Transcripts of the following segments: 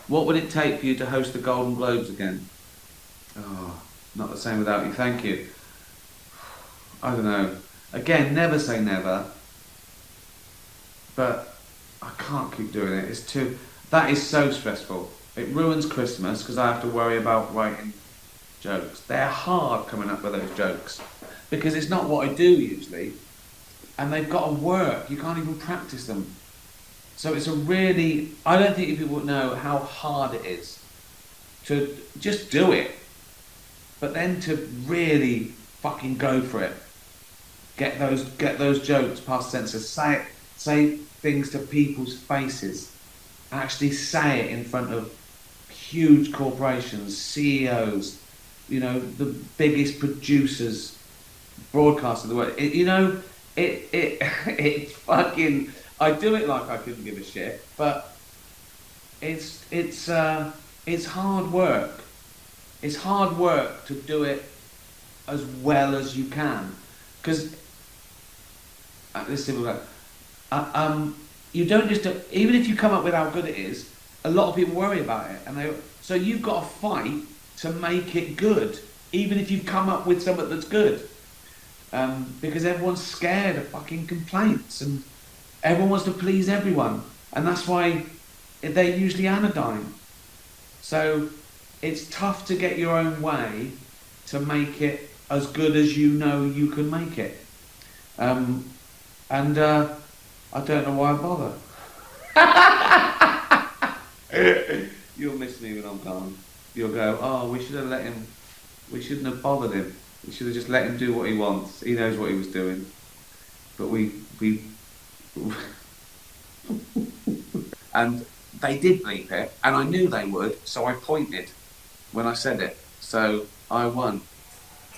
What would it take for you to host the Golden Globes again? Oh, not the same without you. Thank you. I don't know. Again, never say never. But I can't keep doing it. It's too. That is so stressful. It ruins Christmas because I have to worry about writing jokes. They're hard coming up with those jokes because it's not what I do usually, and they've got to work. You can't even practice them. So it's a really. I don't think people know how hard it is to just do it, but then to really fucking go for it. Get those jokes past censors. Say things to people's faces. Actually say it in front of huge corporations, CEOs, you know, the biggest producers, broadcasters of the world. It fucking. I do it like I couldn't give a shit, but it's hard work. It's hard work to do it as well as you can, because this simple fact. You don't just even if you come up with how good it is, a lot of people worry about it, and so you've got to fight to make it good, even if you've come up with something that's good, because everyone's scared of fucking complaints, and everyone wants to please everyone, and that's why they're usually anodyne. So it's tough to get your own way to make it as good as you know you can make it, and I don't know why I bother. You'll miss me when I'm gone. You'll go, oh, we shouldn't have bothered him. We should have just let him do what he wants. He knows what he was doing. But we and they did bleep it, and I knew they would, so I pointed when I said it. So I won.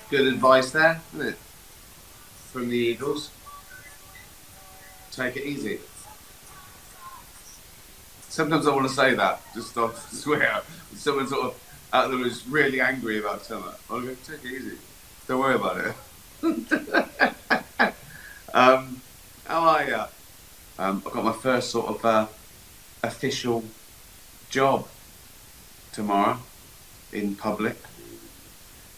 Good advice there, isn't it? From the Eagles. Take it easy. Sometimes I want to say that, just to swear. Someone sort of out there is really angry about something. I'll go, take it easy. Don't worry about it. How are you? I've got my first sort of official job tomorrow in public.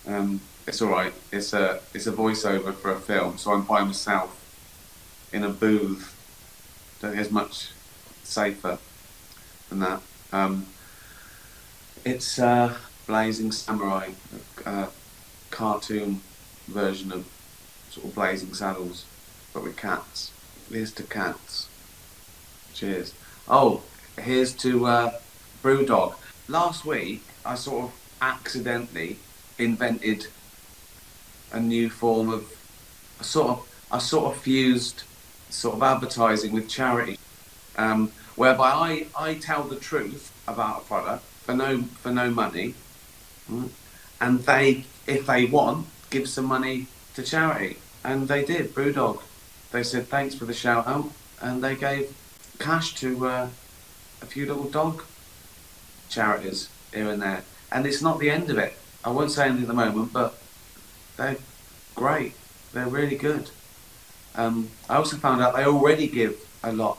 It's all right. It's a voiceover for a film, so I'm by myself in a booth. Don't think it's much safer than that. It's Blazing Samurai, a cartoon version of sort of Blazing Saddles, but with cats. Here's to cats. Cheers. Oh, here's to Brewdog. Last week, I sort of accidentally invented a new form of I sort of fused sort of advertising with charity, whereby I tell the truth about a product for no money, and they, if they want, give some money to charity, and they did. Brewdog, they said thanks for the shout out, and they gave cash to a few little dog charities here and there, and it's not the end of it. I won't say anything at the moment, but they're great. They're really good. I also found out they already give a lot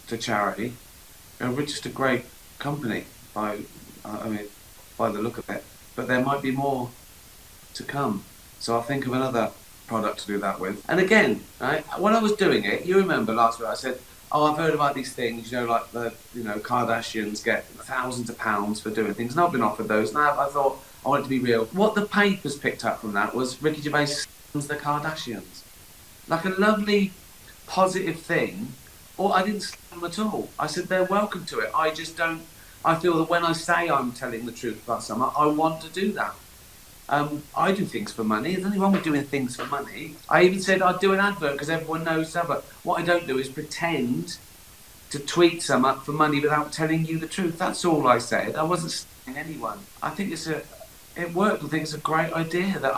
to charity. They're just a great company by the look of it. But there might be more to come. So I'll think of another product to do that with. And again, right, when I was doing it, you remember last week I said, oh, I've heard about these things, you know, like the Kardashians get thousands of pounds for doing things. And I've been offered those. Now I thought I want it to be real. What the papers picked up from that was Ricky Gervais slams the Kardashians. Like a lovely, positive thing, or I didn't slam them at all. I said they're welcome to it. I just don't. I feel that when I say I'm telling the truth about something, I want to do that. I do things for money. There's nothing wrong with doing things for money. I even said I'd do an advert because everyone knows that. But what I don't do is pretend to tweet some up for money without telling you the truth. That's all I said. I wasn't slamming anyone. I think it worked. I think it's a great idea that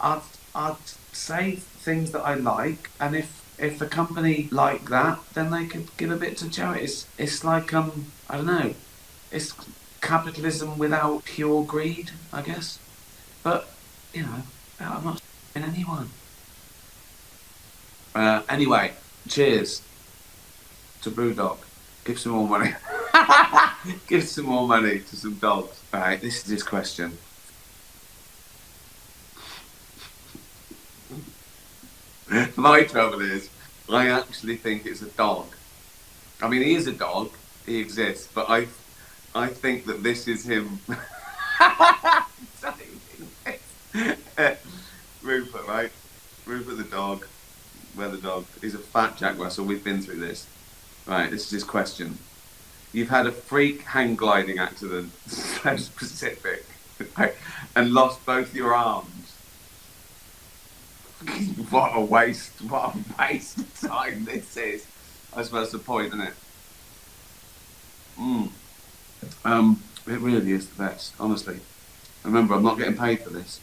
I'd say things that I like, and if the company like that, then they could give a bit to charity. It's like I don't know. It's capitalism without pure greed, I guess. But you know, I'm not in anyone. Anyway, cheers to Brewdog. Give some more money. Give some more money to some dogs. Right, this is his question. My trouble is, I actually think it's a dog. I mean, he is a dog. He exists, but I think that this is him. Rupert, right? Rupert the dog. Where the dog? He's a fat Jack Russell. We've been through this. Right, this is his question. You've had a freak hang gliding accident, so specific, right? And lost both your arms. What a waste! What a waste of time this is. I suppose the point, isn't it? It really is the best, honestly. Remember, I'm not getting paid for this.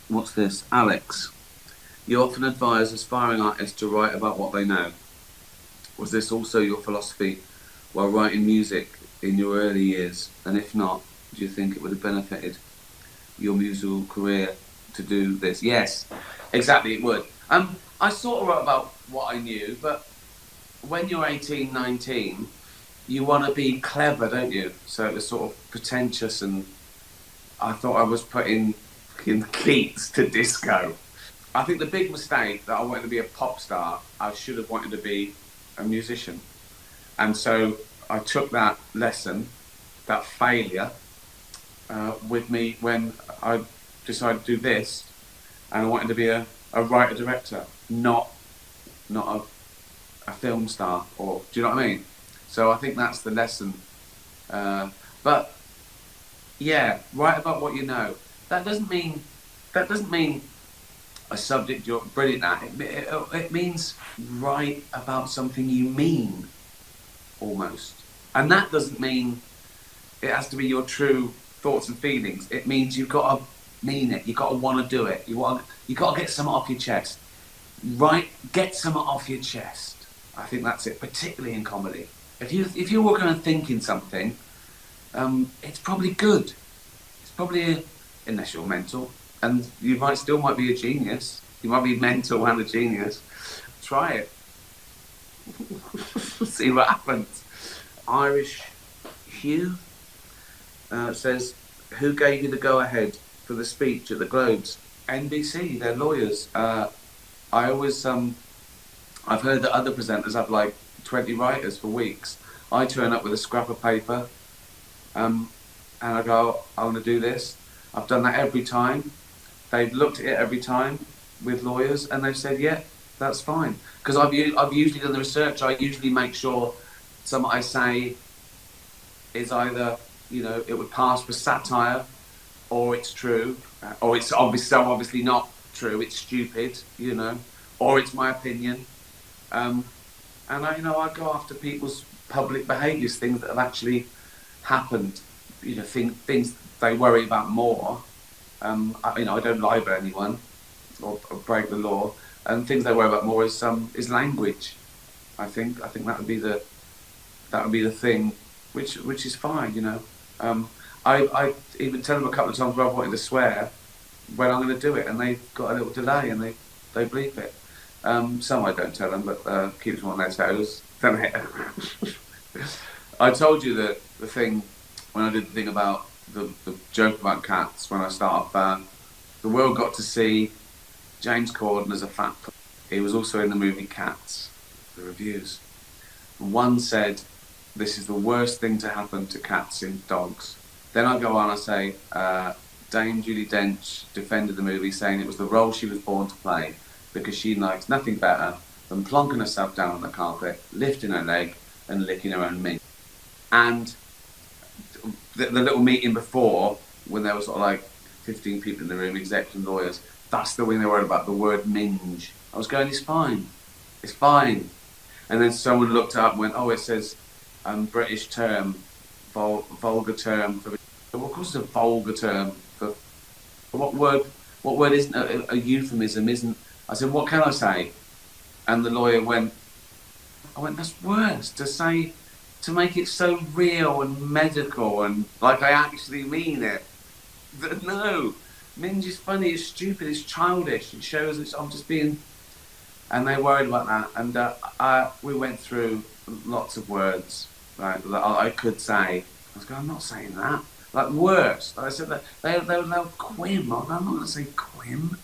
What's this? Alex. You often advise aspiring artists to write about what they know. Was this also your philosophy while writing music in your early years? And if not, do you think it would have benefited your musical career to do this? Yes, exactly, it would. I sort of wrote about what I knew, but when you're 18, 19, you want to be clever, don't you? So it was sort of pretentious, and I thought I was putting Keats to disco. I think the big mistake that I wanted to be a pop star, I should have wanted to be a musician. And so I took that lesson, that failure, with me when I decided to do this, and I wanted to be a writer-director, not a film star, or do you know what I mean? So I think that's the lesson. But yeah, write about what you know. That doesn't mean a subject you're brilliant at. It means write about something you mean, almost. And that doesn't mean it has to be your true thoughts and feelings. It means you've got to mean it. You've got to want to do it. You've got to get something off your chest. Get something off your chest. I think that's it, particularly in comedy. If you're walking around thinking something, it's probably good. It's probably unless you're mental, and you might be a genius. You might be mental and a genius. Try it. See what happens. Irish Hugh says, who gave you the go-ahead for the speech at the Globes? NBC, their lawyers. I've heard that other presenters have like 20 writers for weeks. I turn up with a scrap of paper, and I go, I want to do this. I've done that every time. They've looked at it every time with lawyers, and they've said, yeah, that's fine. Because I've usually done the research. I usually make sure something I say is either, it would pass for satire, or it's true, or it's obviously not true. It's stupid, or it's my opinion. And I go after people's public behaviours, things that have actually happened. Things they worry about more. I don't lie about anyone or break the law. And things they worry about more is language. I think that would be the thing, which is fine. I even tell them a couple of times where I've wanted to swear when I'm going to do it, and they've got a little delay and they bleep it. Some I don't tell them, but keeps them on their toes. I told you the thing when I did the thing about the joke about cats when I started off. The world got to see James Corden as a fat. He was also in the movie Cats. The reviews. One said, "This is the worst thing to happen to cats in dogs." Then I go on, I say, Dame Judi Dench defended the movie, saying it was the role she was born to play because she likes nothing better than plonking herself down on the carpet, lifting her leg and licking her own meat. And the little meeting before, when there was sort of like 15 people in the room, execs and lawyers, that's the thing they were about, the word minge. I was going, it's fine. It's fine. And then someone looked up and went, oh, it says British term, vulgar term for... Of course it's a vulgar term for... What word isn't a euphemism, isn't... I said, what can I say? And the lawyer went, that's worse to say, to make it so real and medical and like I actually mean it. No, minge is funny, it's stupid, it's childish, it shows I'm just being... And they worried about that, and we went through lots of words, right, that I could say. I was going, I'm not saying that. Like, worse. Like I said that they were like, Quim. I'm not going to say Quim.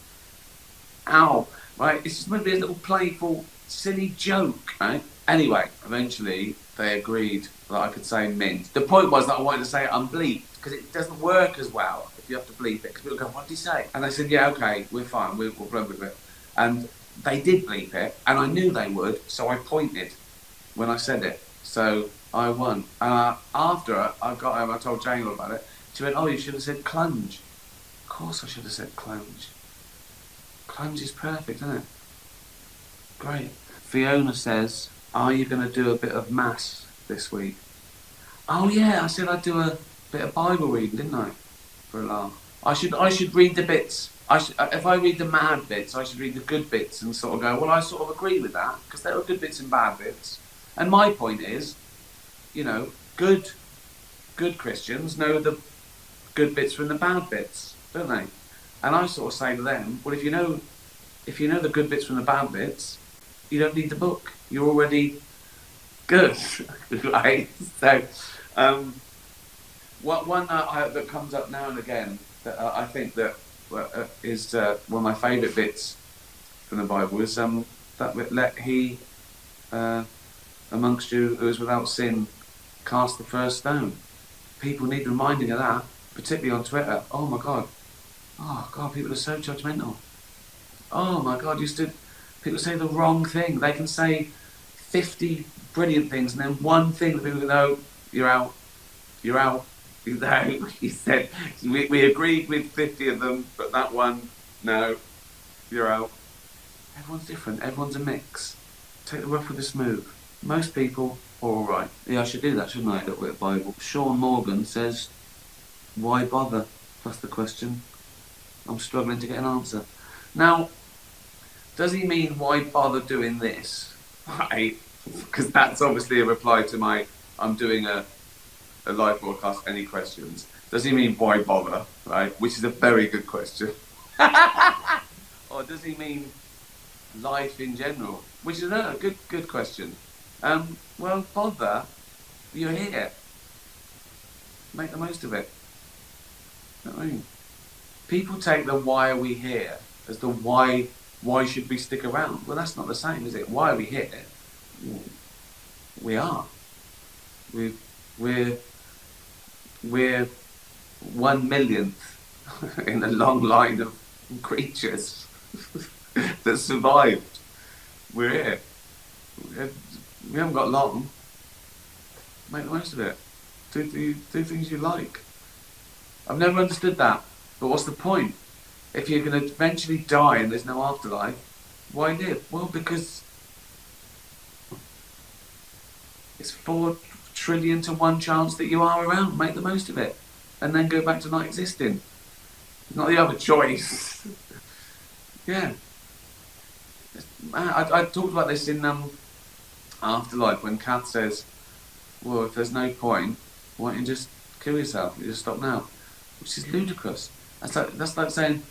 Ow. Right, it's just meant to be a little playful, silly joke, right? Anyway, eventually they agreed that I could say mint. The point was that I wanted to say it unbleeped, because it doesn't work as well if you have to bleep it. Because people go, what did he say? And they said, yeah, okay, we're fine, we'll run with it. And they did bleep it, and I knew they would, so I pointed when I said it. So I won. After I got home, I told Jane all about it. She went, oh, you should have said clunge. Of course I should have said clunge. Clunge is perfect, isn't it? Great. Fiona says, are you going to do a bit of maths this week? Oh yeah, I said I'd do a bit of Bible reading, didn't I? For a laugh. I should read the bits. If I read the mad bits, I should read the good bits and sort of go, well, I sort of agree with that, because there are good bits and bad bits. And my point is, you know, good Christians know the good bits from the bad bits, don't they? And I sort of say to them, well, if you know the good bits from the bad bits, you don't need the book. You're already good, right? So, one that comes up now and again that I think that is one of my favourite bits from the Bible is that let he amongst you who is without sin cast the first stone. People need reminding of that, particularly on Twitter. Oh my God. Oh God, people are so judgmental. Oh my God, people say the wrong thing. They can say 50 brilliant things and then one thing that people go, no, you're out. You're out. No, he said, we agreed with 50 of them, but that one, no, you're out. Everyone's different. Everyone's a mix. Take the rough with the smooth. Most people are alright. Yeah, I should do that, shouldn't I? A little bit of Bible. Sean Morgan says, why bother? That's the question. I'm struggling to get an answer. Now, does he mean why bother doing this? Right? Because that's obviously a reply to my, I'm doing a live broadcast, any questions? Does he mean why bother? Right? Which is a very good question. Or does he mean life in general? Which is another good question. Well, bother, you're here. Make the most of it. You know what I mean? People take the why are we here as the why should we stick around? Well, that's not the same, is it? Why are we here? We are. We're 1 millionth in a long line of creatures that survived. We're here. We haven't got long. Make the most of it. Do things you like. I've never understood that. But what's the point? If you're going to eventually die and there's no afterlife, why live? Well, because it's 4 trillion to 1 chance that you are around. Make the most of it. And then go back to not existing. It's not the other choice. Yeah. I talked about this in Afterlife when Kath says, well, if there's no point, why don't you just kill yourself? You just stop now. Which is ludicrous. That's like saying,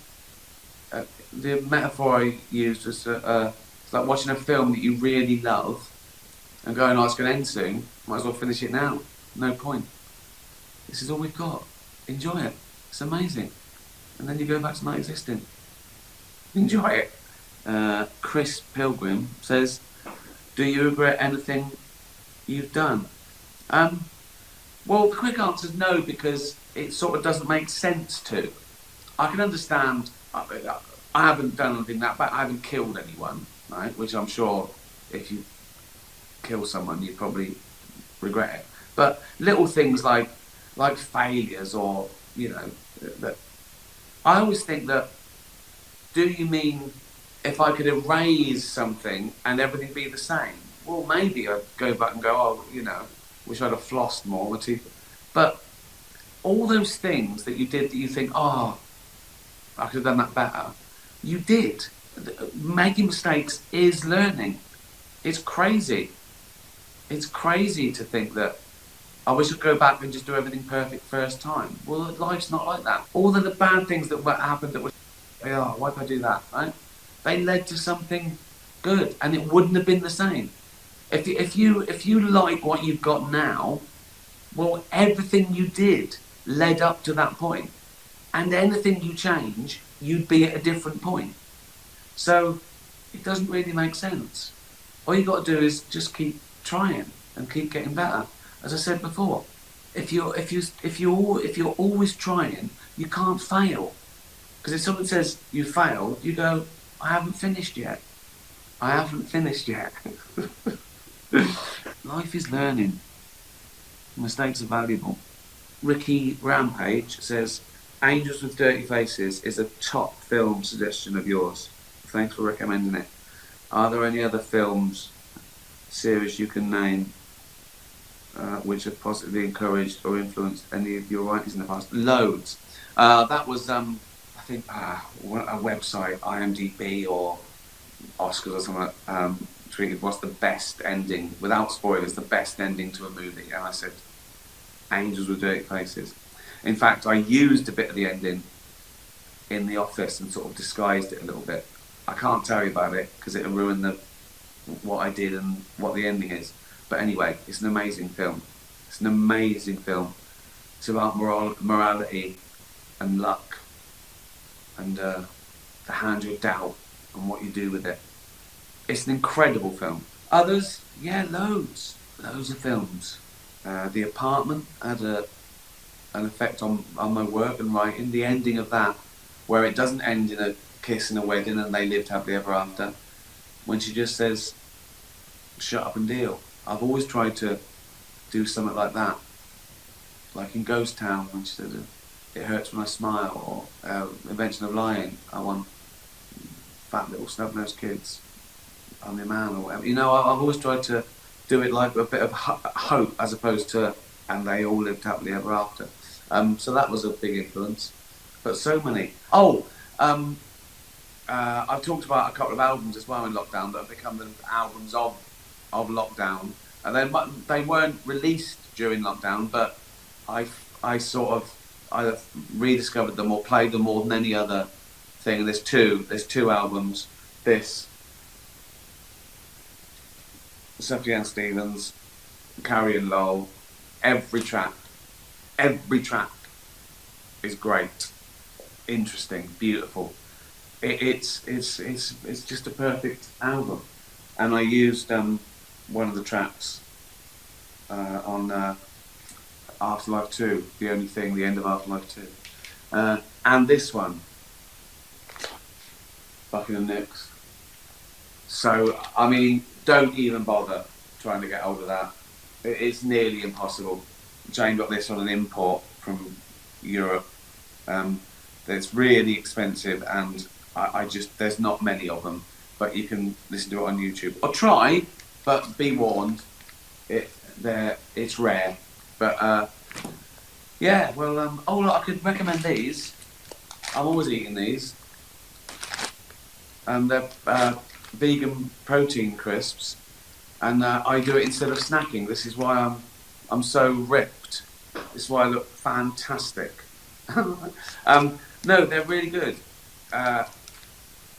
the metaphor I used was it's like watching a film that you really love and going, oh, it's going to end soon, might as well finish it now. No point. This is all we've got. Enjoy it. It's amazing. And then you go back to not existing. Enjoy it. Chris Pilgrim says, do you regret anything you've done? Well, the quick answer is no, because it sort of doesn't make sense to. I can understand, I haven't done anything that bad, I haven't killed anyone, right? Which I'm sure if you kill someone, you probably regret it. But little things like failures or, you know, that I always think that, do you mean if I could erase something and everything be the same? Well, maybe I'd go back and go, oh, you know, wish I'd have flossed more, my teeth. But all those things that you did that you think, oh, I could have done that better, you did. Making mistakes is learning. It's crazy. It's crazy to think that I wish I'd go back and just do everything perfect first time. Well, life's not like that. All of the bad things that happened that were, oh, why did I do that, right? They led to something good, and it wouldn't have been the same. If you like what you've got now, well, everything you did led up to that point, and anything you change, you'd be at a different point. So it doesn't really make sense. All you got to do is just keep trying and keep getting better. As I said before, if you're always trying, you can't fail. Because if someone says you failed, you go, I haven't finished yet. I haven't finished yet. Life is learning. Mistakes are valuable. Ricky Rampage says, Angels with Dirty Faces is a top film suggestion of yours. Thanks for recommending it. Are there any other films, series you can name which have positively encouraged or influenced any of your writings in the past? Loads. That was, I think, a website, IMDb or Oscars or something, tweeted what's the best ending, without spoilers, the best ending to a movie. And I said, Angels with Dirty Faces. In fact, I used a bit of the ending in The Office and sort of disguised it a little bit. I can't tell you about it because it'll ruin what I did and what the ending is. But anyway, it's an amazing film. It's an amazing film. It's about morality and luck and the hand of doubt and what you do with it. It's an incredible film. Others, yeah, loads of films. The Apartment had an effect on my work and writing. The ending of that, where it doesn't end in a kiss and a wedding and they lived happily ever after, when she just says, shut up and deal. I've always tried to do something like that. Like in Ghost Town, when she said, it hurts when I smile, or Invention of Lying, I want fat little snub-nosed kids, I'm your man, or whatever. You know, I've always tried to do it like a bit of hope as opposed to, and they all lived happily ever after. So that was a big influence. But so many. I've talked about a couple of albums as well in lockdown that have become the albums of lockdown. And they weren't released during lockdown, but I sort of either rediscovered them or played them more than any other thing. There's two albums. This, Sufjan Stevens, Carrie and Lowell. Every track is great, interesting, beautiful. It's just a perfect album. And I used one of the tracks on Afterlife 2, The Only Thing, the end of Afterlife 2. And this one, Buckingham Nicks. So, I mean, don't even bother trying to get hold of that. It's nearly impossible. Jane got this on an import from Europe. It's really expensive, and I just, there's not many of them, but you can listen to it on YouTube. Or try, but be warned, it's rare. But yeah, well, look, I could recommend these. I'm always eating these. And they're vegan protein crisps, and I do it instead of snacking. This is why I'm so ripped. This is why I look fantastic. No, they're really good.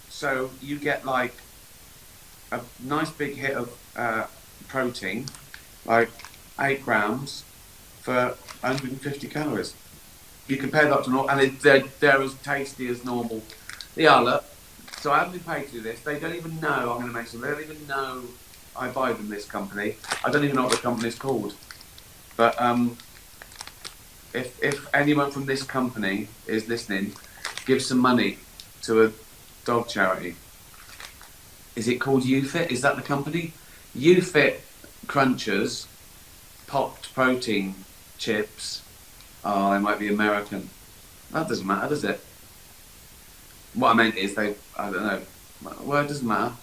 So you get like a nice big hit of protein, like 8 grams for 150 calories. You compare that to normal, and they're as tasty as normal. They are, look. So I haven't been paid to do this. They don't even know I'm going to make some. They don't even know I buy them, this company. I don't even know what the company's called. But if anyone from this company is listening, give some money to a dog charity. Is it called UFit? Is that the company? UFit Crunchers, popped protein chips. Oh, they might be American. That doesn't matter, does it? What I meant is I don't know. Well, it doesn't matter.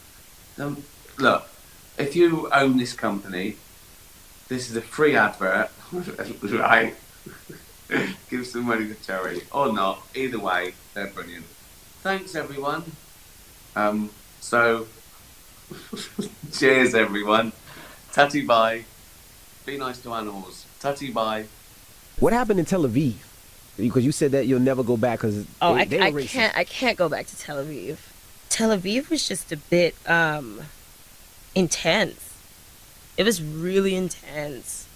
Look, if you own this company, this is a free advert, right? Give some money to charity. Or not. Either way, they're brilliant. Thanks, everyone. So, cheers, everyone. Tatty bye. Be nice to animals. Tatty bye. What happened in Tel Aviv? Because you said that you'll never go back because I can't go back to Tel Aviv. Tel Aviv was just a bit intense. It was really intense.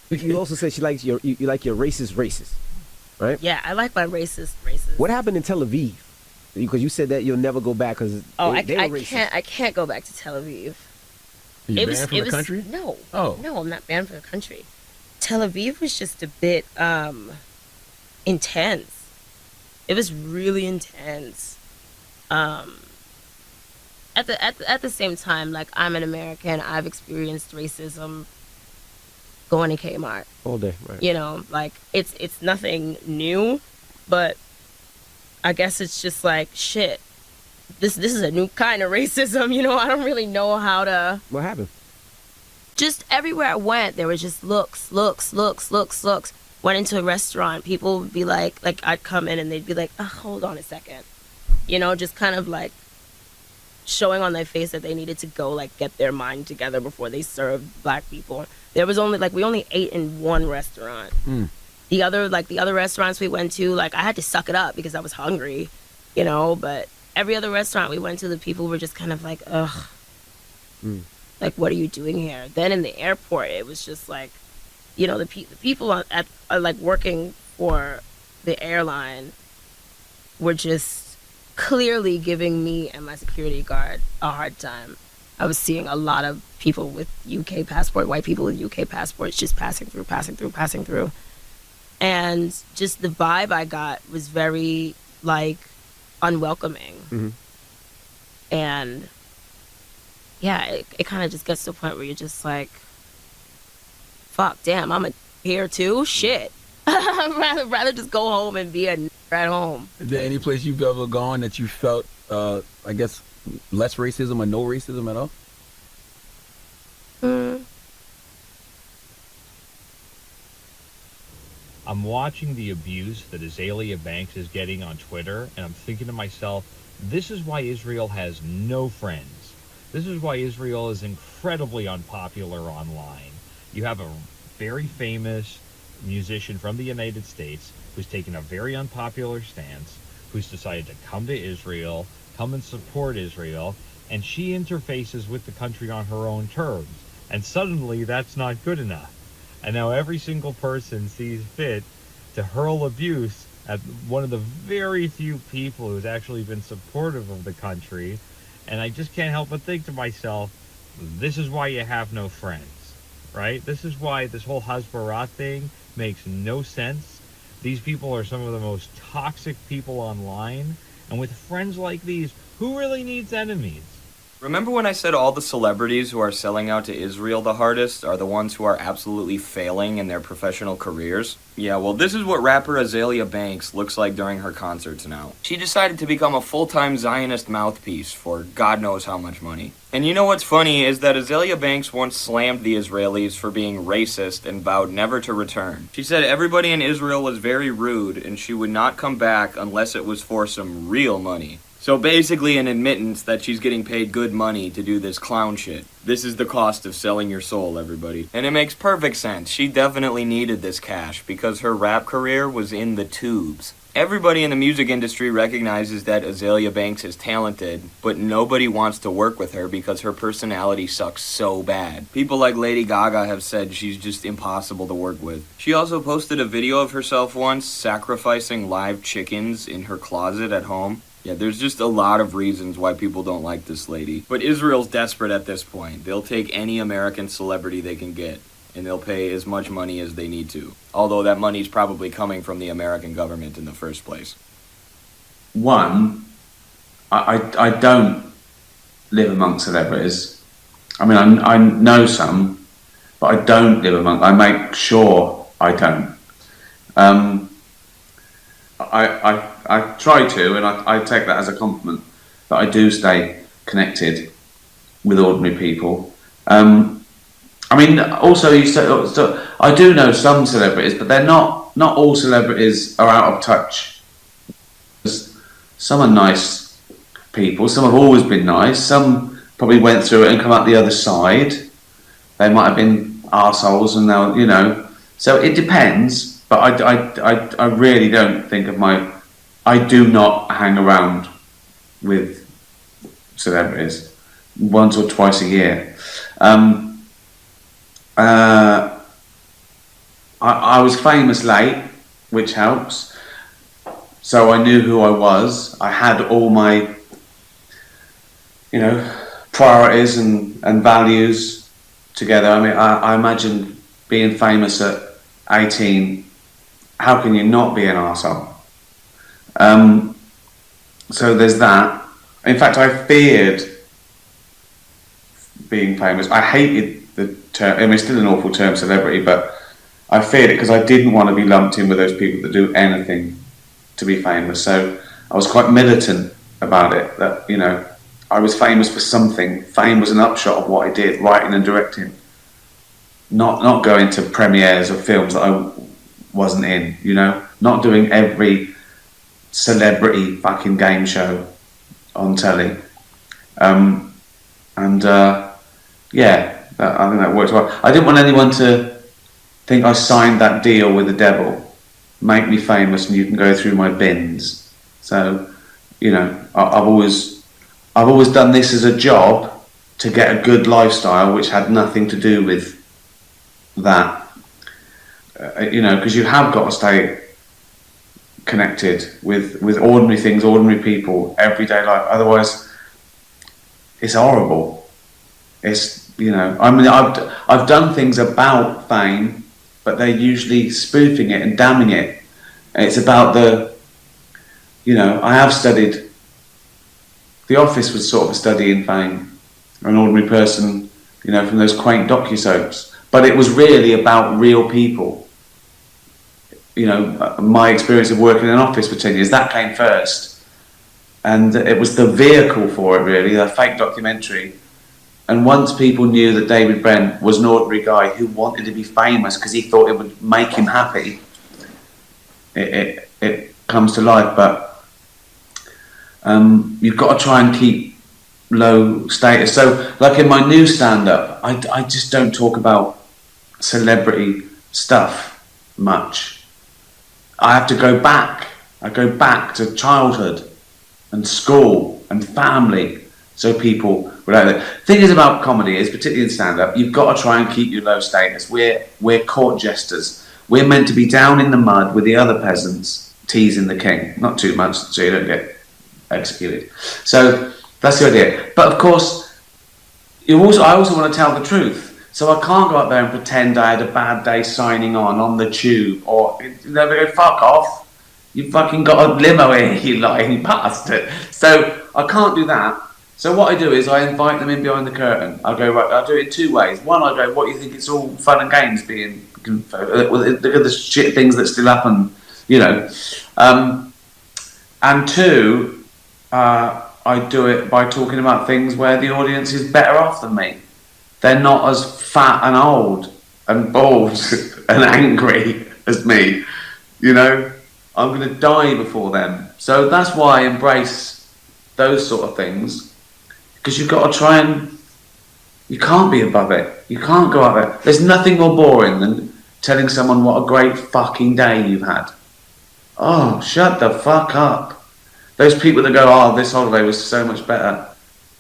You also said she likes you like your racist, right? Yeah, I like my racist. What happened in Tel Aviv? Because you said that you'll never go back because they were racist. I can't go back to Tel Aviv. You banned from the country? No. Oh. No, I'm not banned from the country. Tel Aviv was just a bit intense. It was really intense. At the same time, like, I'm an American, I've experienced racism going to Kmart all day, right? You know, like, it's nothing new, but I guess it's just like, shit, this is a new kind of racism, you know. I don't really know how to. What happened? Just everywhere I went, there was just looks. Went into a restaurant, people would be like I'd come in and they'd be like, oh, hold on a second, you know, just kind of like showing on their face that they needed to go, like, get their mind together before they served black people. There was only, like, we only ate in one restaurant. The other restaurants we went to, like, I had to suck it up because I was hungry, you know, but every other restaurant we went to, the people were just kind of like, ugh, like, what are you doing here? Then in the airport, it was just like, you know, the people at like working for the airline were just clearly giving me and my security guard a hard time. I was seeing a lot of people with UK passport, white people with UK passports, just passing through. And just the vibe I got was very, like, unwelcoming. And yeah, it kind of just gets to a point where you're just like, fuck, damn, I'm here too? Shit. I'd rather just go home and be at home. Is there any place you've ever gone that you felt, I guess, less racism or no racism at all? I'm watching the abuse that Azalea Banks is getting on Twitter, and I'm thinking to myself, this is why Israel has no friends. This is why Israel is incredibly unpopular online. You have a very famous musician from the United States who's taken a very unpopular stance, who's decided to come to Israel, come and support Israel, and she interfaces with the country on her own terms. And suddenly that's not good enough. And now every single person sees fit to hurl abuse at one of the very few people who's actually been supportive of the country. And I just can't help but think to myself, this is why you have no friends, right? This is why this whole Hasbara thing makes no sense. These people are some of the most toxic people online. And with friends like these, who really needs enemies? Remember when I said all the celebrities who are selling out to Israel the hardest are the ones who are absolutely failing in their professional careers? Yeah, well, this is what rapper Azalea Banks looks like during her concerts now. She decided to become a full-time Zionist mouthpiece for God knows how much money. And you know what's funny is that Azalea Banks once slammed the Israelis for being racist and vowed never to return. She said everybody in Israel was very rude and she would not come back unless it was for some real money. So basically an admittance that she's getting paid good money to do this clown shit. This is the cost of selling your soul, everybody. And it makes perfect sense. She definitely needed this cash because her rap career was in the tubes. Everybody in the music industry recognizes that Azalea Banks is talented, but nobody wants to work with her because her personality sucks so bad. People like Lady Gaga have said she's just impossible to work with. She also posted a video of herself once sacrificing live chickens in her closet at home. Yeah, there's just a lot of reasons why people don't like this lady. But Israel's desperate at this point. They'll take any American celebrity they can get, and they'll pay as much money as they need to. Although that money's probably coming from the American government in the first place. One, I don't live amongst celebrities. I mean, I know some, but but I don't live among. I make sure I don't. Um, I try to, and I take that as a compliment, that I do stay connected with ordinary people. I mean, also you say, so I do know some celebrities, but they're not all celebrities are out of touch. Some are nice people. Some have always been nice. Some probably went through it and come out the other side. They might have been arseholes and now, you know. So it depends, but I really don't think of my. I do not hang around with celebrities once or twice a year. I was famous late, which helps. So I knew who I was. I had all my, you know, priorities and values together. I mean, I imagine being famous at 18. How can you not be an arsehole? So there's that. In fact, I feared being famous. I hated the term. I mean, it's still an awful term, celebrity, but I feared it because I didn't want to be lumped in with those people that do anything to be famous. So I was quite militant about it. That, you know, I was famous for something. Fame was an upshot of what I did, writing and directing. Not going to premieres of films that I wasn't in. You know, not doing every celebrity fucking game show on telly. Yeah, I think that works well. I didn't want anyone to think I signed that deal with the devil, make me famous, and you can go through my bins. So, you know, I've always done this as a job to get a good lifestyle, which had nothing to do with that. You know, because you have got to stay connected with ordinary things, ordinary people, everyday life. Otherwise, it's horrible. It's, you know, I mean, I've done things about fame, but they're usually spoofing it and damning it. It's about the, you know, I have studied. The Office was sort of a study in fame, an ordinary person, you know, from those quaint docu-soaps. But it was really about real people. You know, my experience of working in an office for 10 years, that came first. And it was the vehicle for it, really, the fake documentary. And once people knew that David Brent was an ordinary guy who wanted to be famous because he thought it would make him happy, it comes to life. But you've got to try and keep low status. So, like in my new stand-up, I just don't talk about celebrity stuff much. I have to go back. I go back to childhood and school and family, so people would know that. The thing is about comedy is, particularly in stand-up, you've got to try and keep your low status. We're court jesters. We're meant to be down in the mud with the other peasants, teasing the king. Not too much, so you don't get executed. So that's the idea. But of course, I also want to tell the truth. So I can't go up there and pretend I had a bad day signing on the tube, or they go, fuck off. You fucking got a limo here, you lying bastard. So I can't do that. So what I do is I invite them in behind the curtain. I go, right, I'll do it in two ways. One, I go, what, you think it's all fun and games being, look at the shit things that still happen, you know. And two, I do it by talking about things where the audience is better off than me. They're not as fat and old and bald and angry as me, you know. I'm going to die before them. So that's why I embrace those sort of things, because you've got to try and, you can't be above it. You can't go out there. There's nothing more boring than telling someone what a great fucking day you've had. Oh, shut the fuck up. Those people that go, oh, this holiday was so much better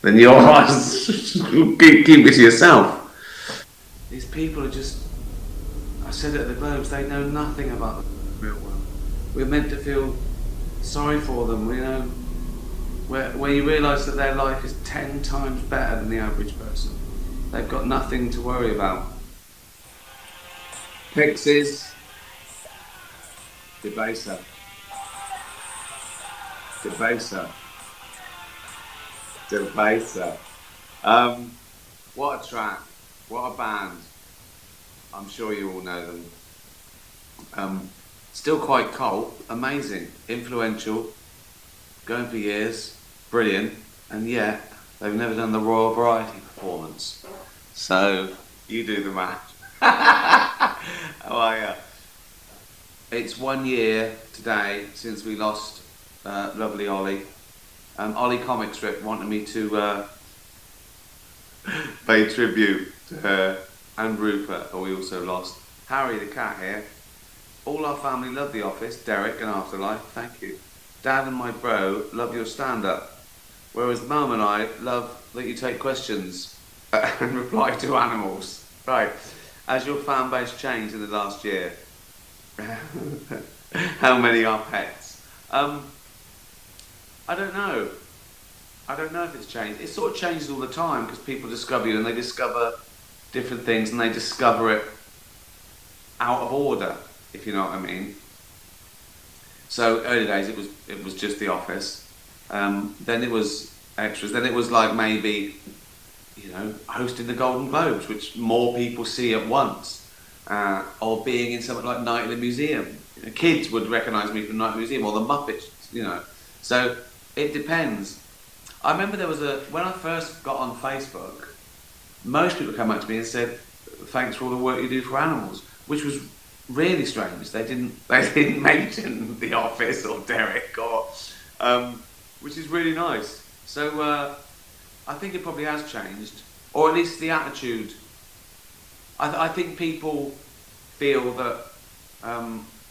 than yours. keep it to yourself. These people are just, I said it at the Globes, they know nothing about the real world. We're meant to feel sorry for them, you know, where you realise that their life is 10 times better than the average person. They've got nothing to worry about. Pixies, Debaser. What a track, what a band. I'm sure you all know them. Still quite cult, amazing, influential, going for years, brilliant, and yet they've never done the Royal Variety performance. So you do the math. How are you? It's 1 year today since we lost lovely Ollie. Ollie Comic Strip wanted me to pay tribute to her and Rupert, who we also lost. Harry the cat here. All our family love The Office, Derek and Afterlife, thank you. Dad and my bro love your stand-up, whereas Mum and I love that you take questions and reply to animals. Right, has your fan base changed in the last year? How many are pets? I don't know. I don't know if it's changed. It sort of changes all the time because people discover you and they discover different things and they discover it out of order, if you know what I mean. So early days it was just The Office. Then it was extras. Then it was like maybe, you know, hosting the Golden Globes, which more people see at once, or being in something like Night in the Museum. You know, kids would recognise me from Night in the Museum or the Muppets, you know. So it depends. I remember there was when I first got on Facebook, most people came up to me and said, "Thanks for all the work you do for animals," which was really strange. They didn't mention The Office or Derek or, which is really nice. So I think it probably has changed, or at least the attitude. I think people feel that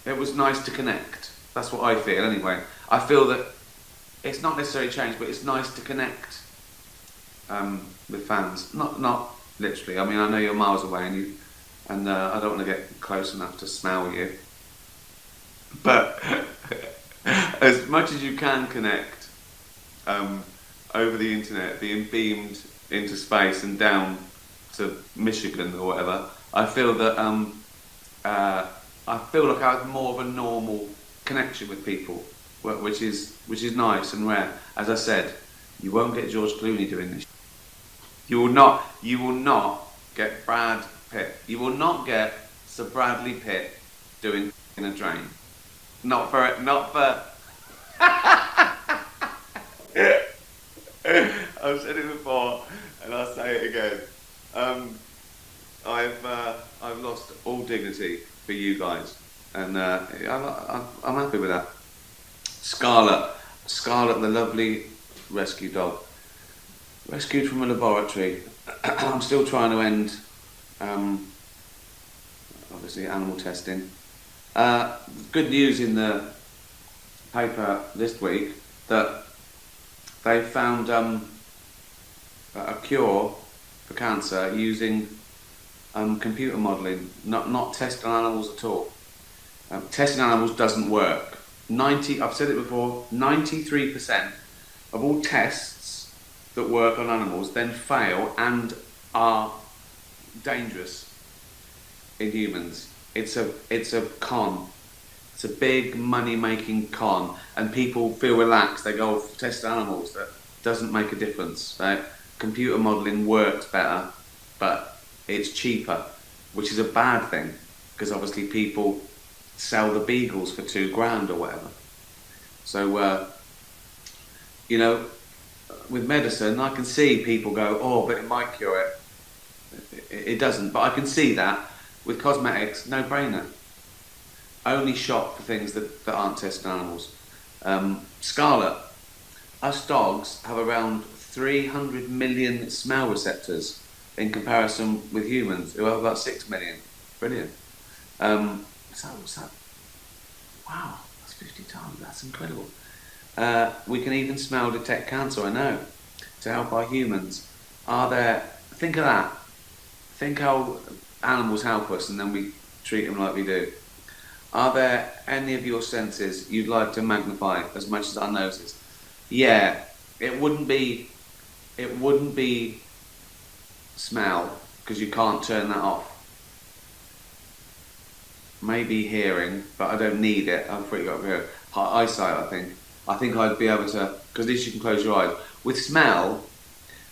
it was nice to connect. That's what I feel anyway. I feel that it's not necessarily changed, but it's nice to connect with fans. Not literally. I mean, I know you're miles away, and I don't want to get close enough to smell you. But as much as you can connect over the internet, being beamed into space and down to Michigan or whatever, I feel that I feel like I have more of a normal connection with people, which is nice and rare. As I said, you won't get George Clooney doing this. You will not get Brad Pitt. You will not get Sir Bradley Pitt doing in a drain. Not for. I've said it before, and I'll say it again. I've lost all dignity for you guys, and I'm happy with that. Scarlet, the lovely rescue dog, rescued from a laboratory. I'm still trying to end, obviously, animal testing. Good news in the paper this week that they found a cure for cancer using computer modelling, not testing on animals at all. Testing on animals doesn't work. I've said it before, 93% of all tests that work on animals then fail and are dangerous in humans. It's a con. It's a big money-making con, and people feel relaxed. They go test animals. That doesn't make a difference, right? Computer modelling works better, but it's cheaper, which is a bad thing, because obviously people sell the beagles for $2,000 or whatever. So, you know, with medicine, I can see people go, "Oh, but it might cure it." It doesn't, but I can see that. With cosmetics, no brainer. Only shop for things that aren't tested on animals. Scarlet, us dogs have around 300 million smell receptors in comparison with humans, who have about 6 million. Brilliant. What's that? Wow, that's 50 times. That's incredible. We can even smell detect cancer, I know, to help our humans. Think of that. Think how animals help us and then we treat them like we do. Are there any of your senses you'd like to magnify as much as our noses? Yeah, it wouldn't be smell, because you can't turn that off. Maybe hearing, but I don't need it. I've pretty got good eyesight, I think. I think I'd be able to, because at least you can close your eyes. With smell,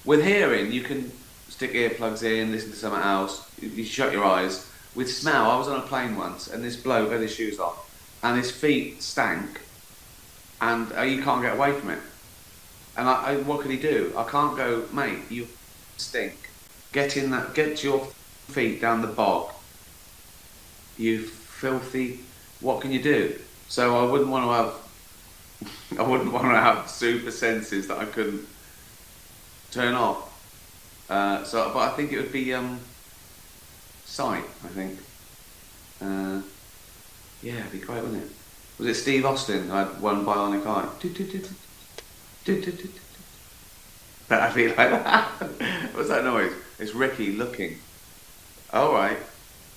with hearing, you can stick earplugs in, listen to something else. You shut your eyes. with smell. I was on a plane once, and this bloke had his shoes on, and his feet stank, and you can't get away from it. And what could he do? I can't go, mate. You stink. Get your feet down the bog. You filthy. What can you do? So I wouldn't want to have super senses that I couldn't turn off. But I think it would be sight. I think. Yeah, it'd be great, wouldn't it? Was it Steve Austin who had one bionic eye? That'd be like that. What's that noise? It's Ricky looking. All right.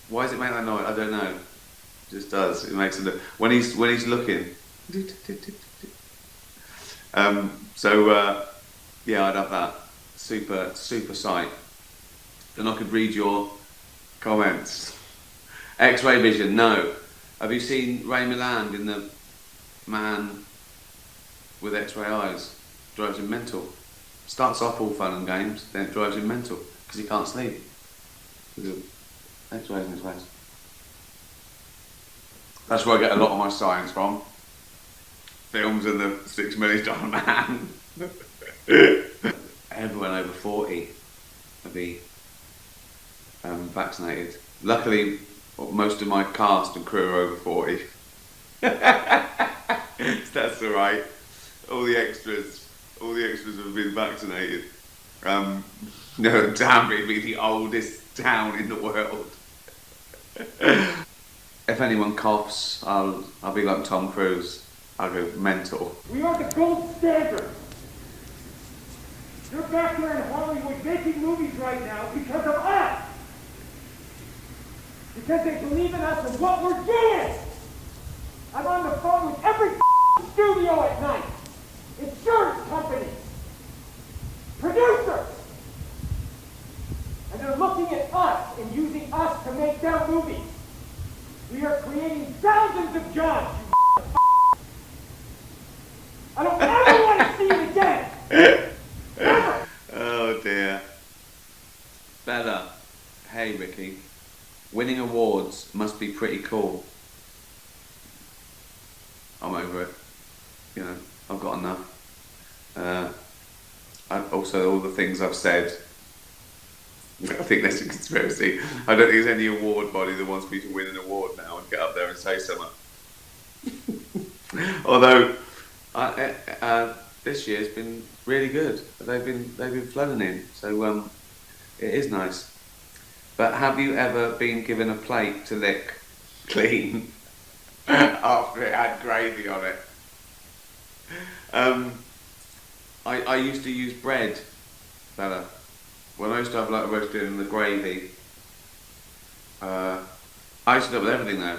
Why does it make that noise? I don't know. It just does. It makes it when he's looking. Yeah, I'd have that super sight. Then I could read your comments. X-ray vision, no. Have you seen Ray Milland in The Man with X-ray Eyes? Drives him mental. Starts off all fun and games, then it drives him mental because he can't sleep. Because of X-rays in his face. That's where I get a lot of my science from. Films and the $6 Million Man. Everyone over 40 will be vaccinated. Luckily, most of my cast and crew are over 40. That's alright. All the extras have been vaccinated. No, Danbury be the oldest town in the world. If anyone coughs, I'll be like Tom Cruise. I'll go mental. We are the gold standard. You're back there in Hollywood making movies right now because of us. Because they believe in us and what we're doing. I'm on the phone with every studio at night. Insurance companies. Producers. And they're looking at us and using us to make their movies. We are creating thousands of jobs, you I don't ever want to see it again! Ever! Oh dear. Bella, hey Ricky. Winning awards must be pretty cool. I'm over it. You know, I've got enough. Also, all the things I've said, I think that's a conspiracy. I don't think there's any award body that wants me to win an award now and get up there and say something. Although, this year's been really good. They've been flooding in, so it is nice. But have you ever been given a plate to lick clean after it had gravy on it? I used to use bread, Bella. When I used to have like a roast dinner and the gravy, I used to do it with everything though.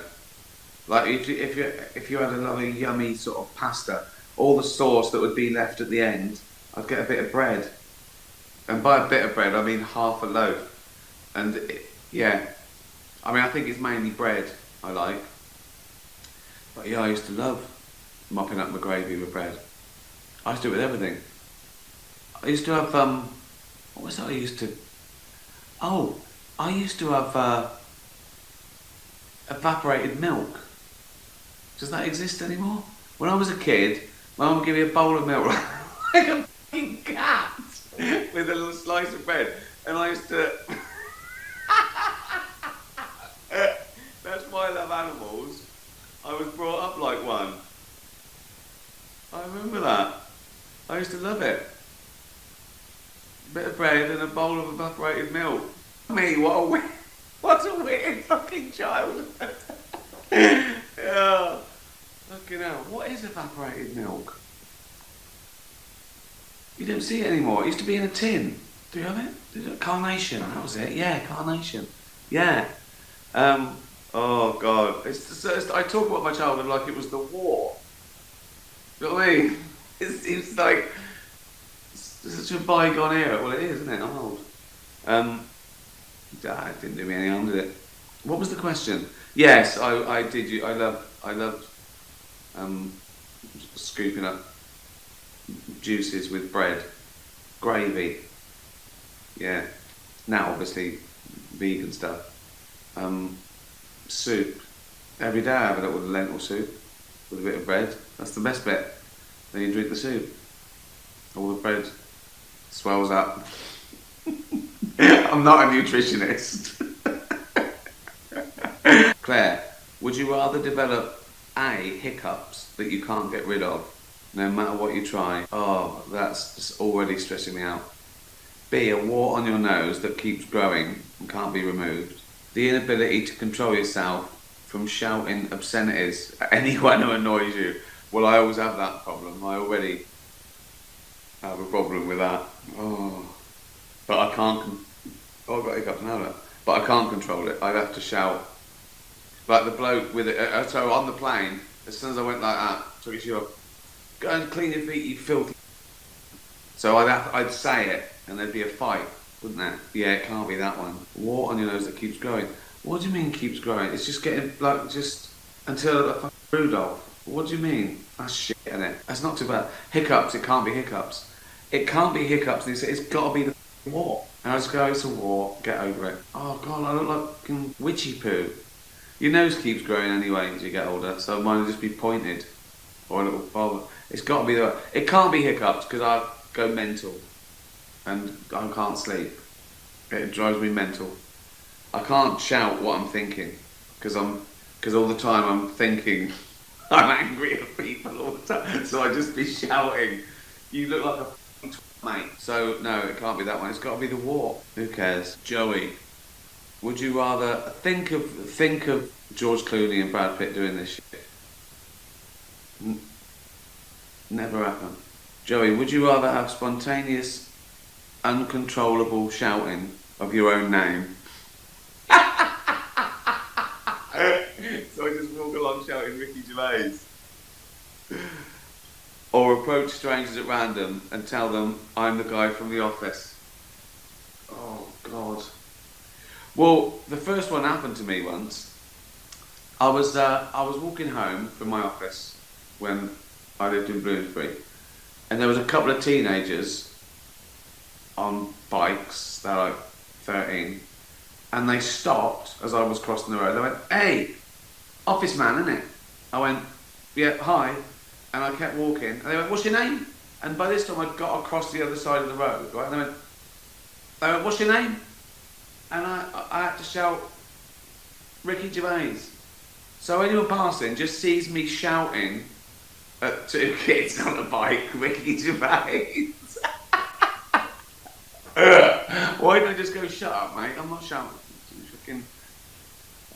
Like if you had a lovely yummy sort of pasta, all the sauce that would be left at the end, I'd get a bit of bread. And by a bit of bread, I mean half a loaf. And yeah, I mean I think it's mainly bread I like. But yeah, I used to love mopping up my gravy with bread. I used to do it with everything. I used to have what was that I used to? Oh, I used to have evaporated milk. Does that exist anymore? When I was a kid, my mum would give me a bowl of milk like a fucking cat with a little slice of bread, and I used to. That's why I love animals. I was brought up like one. I remember that. I used to love it. A bit of bread and a bowl of evaporated milk. Me, what a weird fucking child. Yeah. Fucking hell. What is evaporated milk? You don't see it anymore. It used to be in a tin. Do you have it? Carnation, that was it. Yeah, carnation. Yeah. Oh God. I talk about my childhood like it was the war. You know what I mean? It's like such a bygone era. Well, it is, isn't it? I'm old. It didn't do me any harm, did it? What was the question? Yes, I did. I loved scooping up juices with bread, gravy. Yeah. Now, obviously, vegan stuff. soup. Every day I have it with lentil soup, with a bit of bread. That's the best bit. Then you drink the soup. All the bread swells up. I'm not a nutritionist. Claire, would you rather develop A, hiccups that you can't get rid of, no matter what you try? Oh, that's just already stressing me out. B, a wart on your nose that keeps growing and can't be removed. The inability to control yourself from shouting obscenities at anyone who annoys you. Well, I always have that problem. I already have a problem with that. Oh, but I can't. Oh, I've got hiccups now, look. But I can't control it. I'd have to shout. Like the bloke with it. So on the plane, as soon as I went like that, took his shoe off. Go and clean your feet, you filthy. So I'd say it, and there'd be a fight, wouldn't there? Yeah, it can't be that one. Wart on your nose that keeps growing. What do you mean keeps growing? It's just getting like just until like Rudolph. What do you mean? That's shit, isn't it? That's not too bad. Hiccups. It can't be hiccups. It can't be hiccups. And you say it's got to be the wart. And I just go, it's a wart. Get over it. Oh god, I look like fucking witchy poo. Your nose keeps growing anyway as you get older, so mine will just be pointed or a little bob. It's got to be the. It can't be hiccups because I go mental and I can't sleep. It drives me mental. I can't shout what I'm thinking because all the time I'm thinking I'm angry at people all the time. So I just be shouting. You look like a f***ing mate. So no, it can't be that one. It's got to be the wart. Who cares? Joey, would you rather think of George Clooney and Brad Pitt doing this shit? Never happen. Joey, would you rather have spontaneous, uncontrollable shouting of your own name? So I just walk along shouting Ricky Gervais. Or approach strangers at random and tell them I'm the guy from The Office. Oh God. Well, the first one happened to me once. I was walking home from my office when I lived in Bloomsbury, and there was a couple of teenagers on bikes. They're like 13, and they stopped as I was crossing the road. They went, "Hey, office man, innit?" I went, "Yeah, hi," and I kept walking. And they went, "What's your name?" And by this time I'd got across the other side of the road, right? And they went, "What's your name?" And I had to shout, "Ricky Gervais." So anyone passing just sees me shouting at two kids on a bike, "Ricky Gervais." Why didn't I just go, "Shut up, mate, I'm not shouting." Fucking...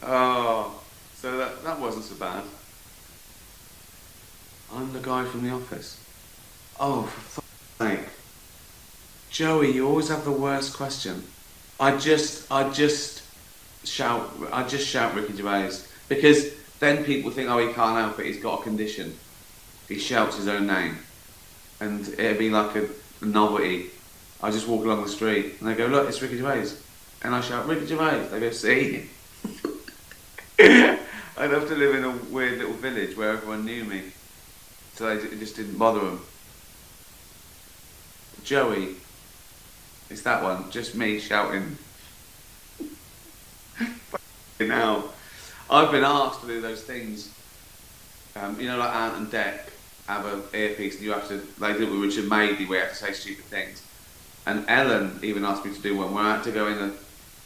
Oh, so that wasn't so bad. I'm the guy from The Office. Oh, for fuck's sake. Joey, you always have the worst question. I just shout Ricky Gervais because then people think, oh, he can't help it, he's got a condition. He shouts his own name, and it'd be like a novelty. I just walk along the street and they go, "Look, it's Ricky Gervais," and I shout, "Ricky Gervais." They go, "See?" I'd have to live in a weird little village where everyone knew me, so it just didn't bother them. Joey. It's that one, just me shouting. Now, I've been asked to do those things. You know, like Ant and Dec have an earpiece, and you have to. They did it with Richard Madeley, where you have to say stupid things. And Ellen even asked me to do one where I had to go in a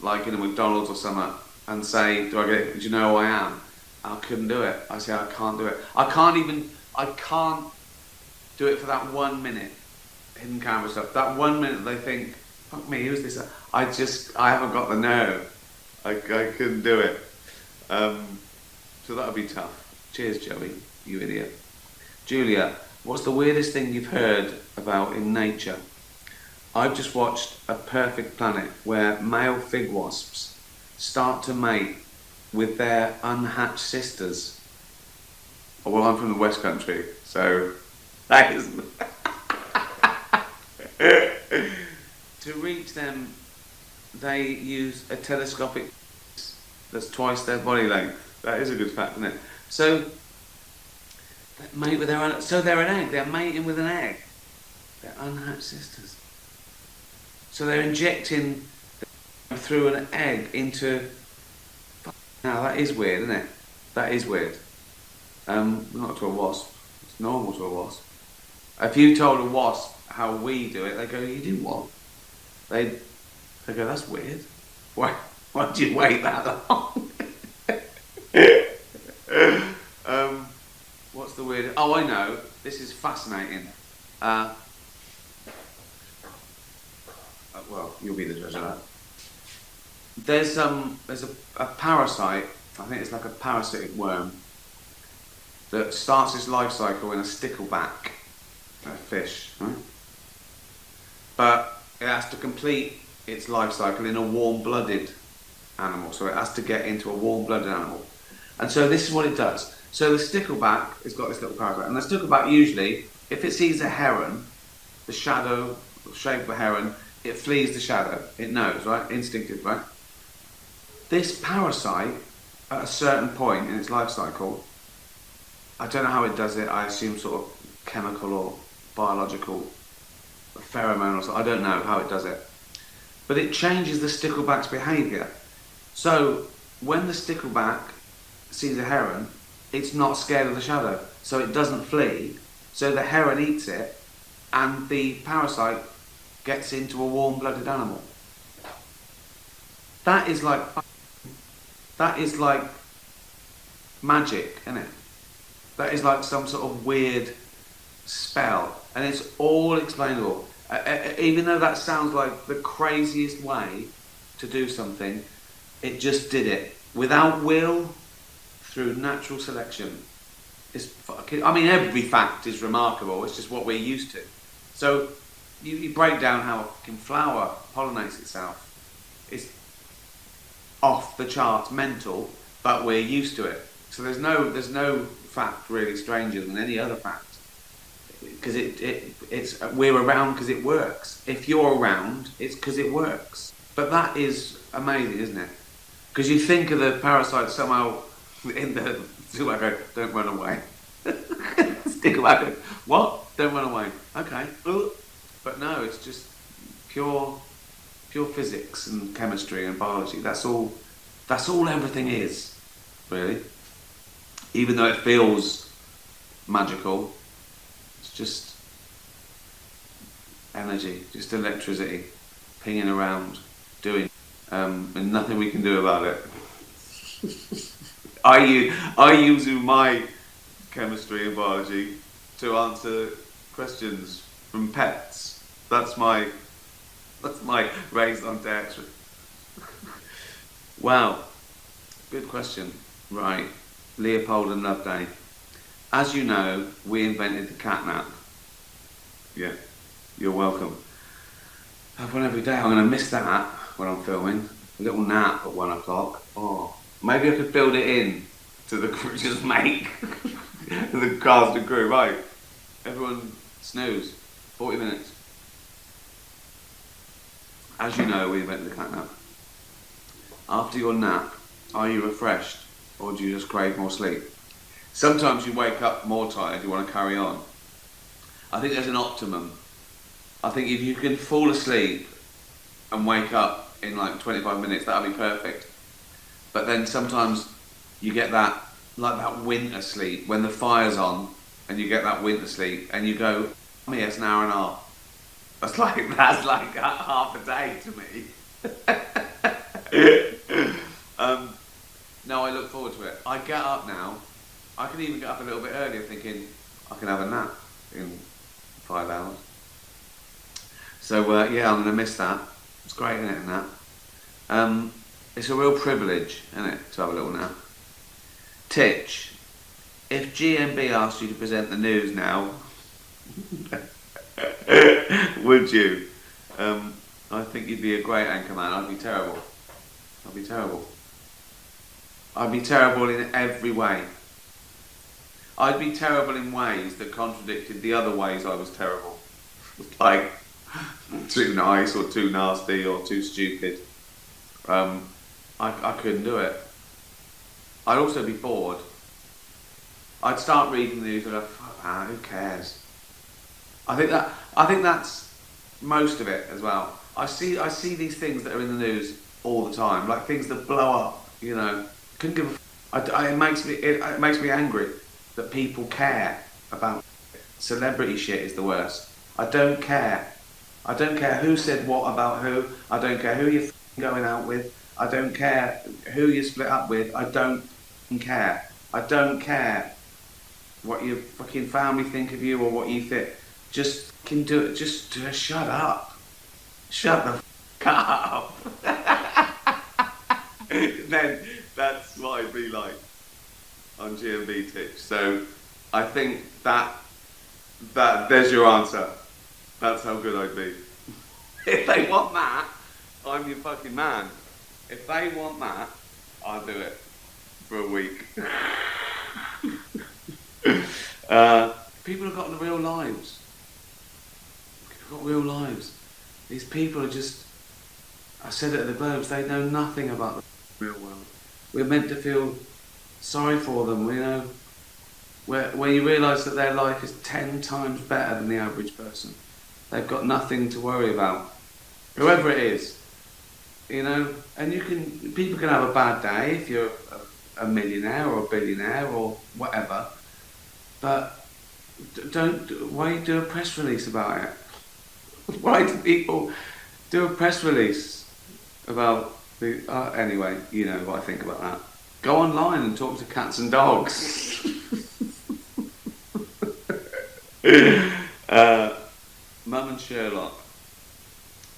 McDonald's or something and say, "Do I get it? Do you know who I am?" I couldn't do it. I said, "I can't do it. I can't do it for that 1 minute." Hidden camera stuff. That 1 minute they think, "Fuck me, who's this?" I haven't got the nerve. I couldn't do it. So that would be tough. Cheers, Joey, you idiot. Julia, what's the weirdest thing you've heard about in nature? I've just watched A Perfect Planet where male fig wasps start to mate with their unhatched sisters. Oh, well, I'm from the West Country, so that is... To reach them, they use a telescopic that's twice their body length. That is a good fact, isn't it? So, they mate with so they're an egg. They're mating with an egg. They're unhatched sisters. So they're injecting through an egg into Now that is weird, isn't it? That is weird. Not to a wasp. It's normal to a wasp. If you told a wasp how we do it, they go, "You do what?" They go, "That's weird. Why did you wait that long?" What's the weird? Oh, I know. This is fascinating. Well, you'll be the judge of that. There's a parasite. I think it's like a parasitic worm that starts its life cycle in a stickleback, a fish, right? But it has to complete its life cycle in a warm-blooded animal. So it has to get into a warm-blooded animal. And so this is what it does. So the stickleback has got this little parasite. And the stickleback usually, if it sees a heron, the shadow, the shape of a heron, it flees the shadow. It knows, right? Instinctive, right? This parasite, at a certain point in its life cycle, I don't know how it does it. I assume sort of chemical or biological, pheromone or something. I don't know how it does it. But it changes the stickleback's behaviour. So when the stickleback sees a heron, it's not scared of the shadow. So it doesn't flee. So the heron eats it, and the parasite gets into a warm-blooded animal. That is like magic, isn't it? That is like some sort of weird spell, and it's all explainable. Even though that sounds like the craziest way to do something, it just did it without will, through natural selection. It's fucking. I mean, every fact is remarkable. It's just what we're used to. So you break down how a fucking flower pollinates itself. It's off the charts, mental, but we're used to it. So there's no fact really stranger than any other fact, because it's we're around because it works. If you're around, it's because it works. But that is amazing, isn't it? Because you think of the parasite somehow in the stickleback, don't run away. Stickleback, what? Don't run away. Okay. But no, it's just pure physics and chemistry and biology. That's all everything is, really. Even though it feels magical, it's just energy, just electricity, pinging around, doing, and nothing we can do about it. I use my chemistry and biology to answer questions from pets. That's my raison d'etre. Wow, good question. Right, Leopold and Loveday. As you know, we invented the catnap. Yeah, you're welcome. I have one every day. I'm going to miss that when I'm filming. A little nap at 1 o'clock. Oh, maybe I could build it in to the crew. Just make the cast and crew. Right, everyone snooze. 40 minutes. As you know, we invented the catnap. After your nap, are you refreshed, or do you just crave more sleep? Sometimes you wake up more tired, you want to carry on. I think there's an optimum. I think if you can fall asleep and wake up in like 25 minutes, that'll be perfect. But then sometimes you get that, like that winter sleep, when the fire's on, and you get that winter sleep, and you go, oh yeah, it's an hour and a half. That's like half a day to me. No, I look forward to it. I get up now. I can even get up a little bit earlier thinking I can have a nap in 5 hours. So yeah, I'm going to miss that. It's great, isn't it, a nap? It's a real privilege, isn't it, to have a little nap. Titch, if GMB asked you to present the news now, would you? I think you'd be a great anchorman. I'd be terrible. I'd be terrible in every way. I'd be terrible in ways that contradicted the other ways I was terrible. Like, too nice or too nasty or too stupid. I couldn't do it. I'd also be bored. I'd start reading the news and go, fuck man, who cares? I think that's most of it as well. I see these things that are in the news all the time, like things that blow up, you know, Couldn't give it makes me angry that people care about celebrity shit is the worst. I don't care. I don't care who said what about who. I don't care who you're going out with. I don't care who you split up with. I don't care. I don't care what your fucking family think of you or what you think. Just fucking do it. Just shut up. Shut the up. Then that's what I'd be like on GMB tips. So I think that there's your answer. That's how good I'd be. If they want that, I'm your fucking man. If they want that, I'll do it for a week. People have got real lives. They've got real lives. These people are just, I said it at the Globes, they know nothing about the real world. We're meant to feel sorry for them, you know. When you realise that their life is 10 times better than the average person. They've got nothing to worry about. Whoever it is, you know. And people can have a bad day if you're a millionaire or a billionaire or whatever. But why do a press release about it? Why do people do a press release about the... anyway, you know what I think about that. Go online and talk to cats and dogs. Mum and Sherlock.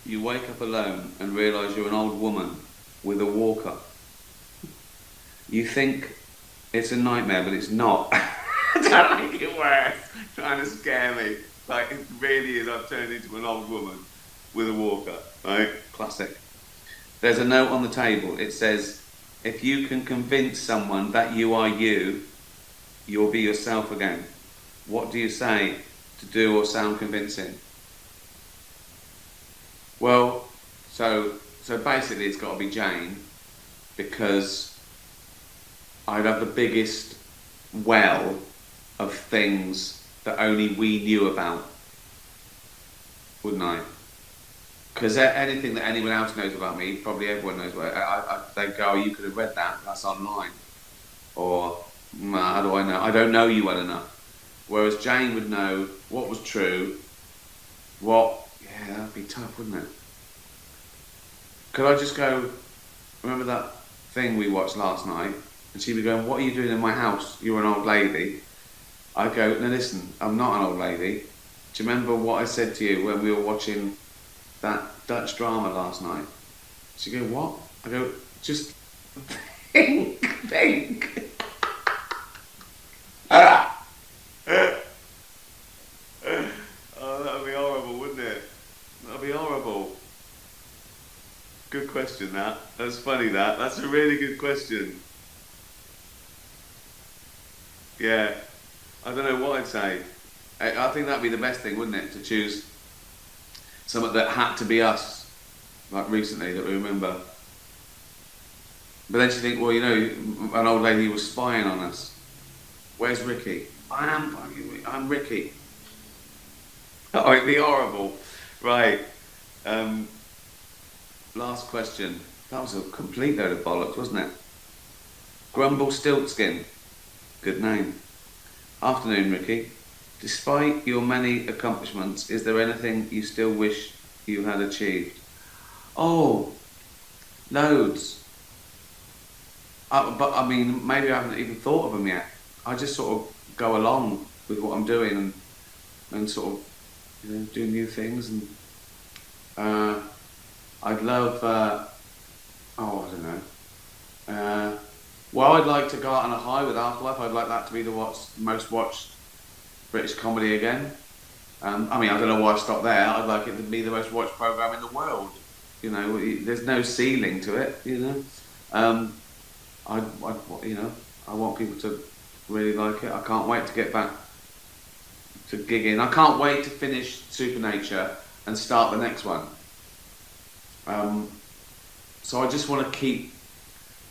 You wake up alone and realise you're an old woman with a walker. You think it's a nightmare, but it's not. Don't make it worse. Trying to scare me. Like, it really is. I've turned into an old woman with a walker. Right? Classic. There's a note on the table. It says, if you can convince someone that you are you, you'll be yourself again. What do you say to do or sound convincing? Well, so basically it's got to be Jane, because I'd have the biggest well of things that only we knew about, wouldn't I? Because anything that anyone else knows about me, probably everyone knows about it. They'd go, oh, you could have read that, that's online. Or, how do I know? I don't know you well enough. Whereas Jane would know what was true, yeah, that'd be tough, wouldn't it? Could I just go, remember that thing we watched last night? And she'd be going, what are you doing in my house? You're an old lady. I'd go, no, listen, I'm not an old lady. Do you remember what I said to you when we were watching that Dutch drama last night? She'd go, what? I go, just think. Oh, that'd be horrible, wouldn't it? That'd be horrible. Good question, that. That's funny, that. That's a really good question. Yeah. I don't know what I'd say. I think that'd be the best thing, wouldn't it? To choose something that had to be us, like recently, that we remember. But then you think, well, you know, an old lady was spying on us. Where's Ricky? I'm Ricky. Oh, it'd be horrible. Right. Last question. That was a complete load of bollocks, wasn't it? Grumble Stiltskin. Good name. Afternoon, Ricky. Despite your many accomplishments, is there anything you still wish you had achieved? Oh, loads. But I mean, maybe I haven't even thought of them yet. I just sort of go along with what I'm doing and sort of, you know, do new things. And I'd love, I don't know. Well, I'd like to go out on a high with Afterlife. I'd like that to be the most watched British comedy again. I mean, I don't know why I stopped there. I'd like it to be the most watched programme in the world. You know, there's no ceiling to it, you know. I want people to really like it. I can't wait to get back to gigging. I can't wait to finish Supernature and start the next one. So I just want to keep...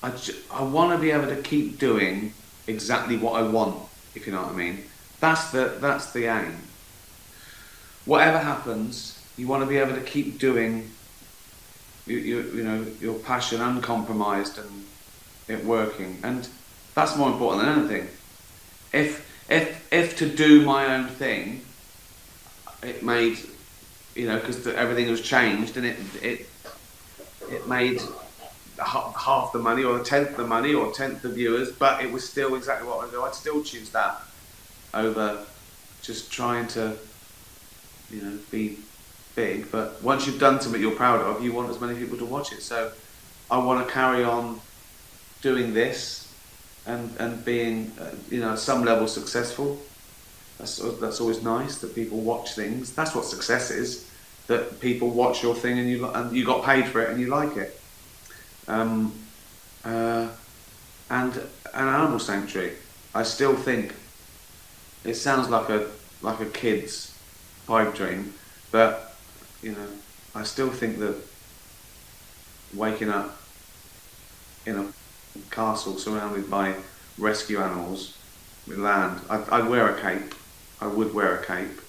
I want to be able to keep doing exactly what I want, if you know what I mean. That's the aim. Whatever happens, you want to be able to keep doing you know, your passion uncompromised it working, and that's more important than anything. If to do my own thing, it made, you know, because everything was changed, and it made half the money, or a tenth the money, or 10th the viewers, but it was still exactly what I do. I'd still choose that over just trying to, you know, be big. But once you've done something you're proud of, you want as many people to watch it. So I want to carry on doing this and being, you know, at some level successful. That's always nice, that people watch things. That's what success is, that people watch your thing and you got paid for it and you like it. And an animal sanctuary, I still think it sounds like a kid's pipe dream, but you know, I still think that waking up in a castle surrounded by rescue animals with land, I'd wear a cape. I would wear a cape.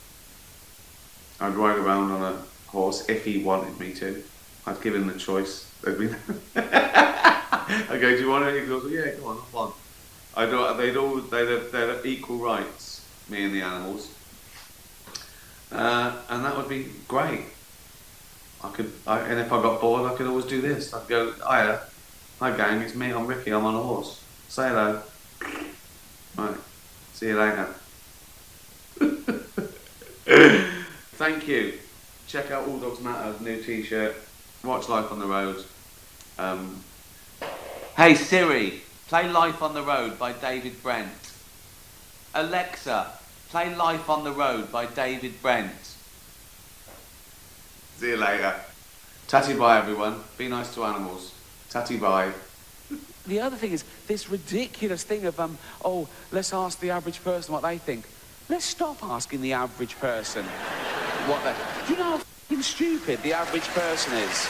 I'd ride around on a horse if he wanted me to. I'd give him the choice. I'd go, do you want it? He goes, yeah, come on. They'd have equal rights, me and the animals. And that would be great. And if I got bored, I could always do this. I'd go, hi gang, it's me, I'm Ricky, I'm on a horse. Say hello. Right, see you later. Thank you. Check out All Dogs Matter, new t-shirt. Watch Life on the Road. Hey Siri, play Life on the Road by David Brent. Alexa, play Life on the Road by David Brent. See you later. Tatty bye everyone. Be nice to animals. Tatty bye. The other thing is this ridiculous thing of, oh, let's ask the average person what they think. Let's stop asking the average person what they... Do you know how f***ing stupid the average person is?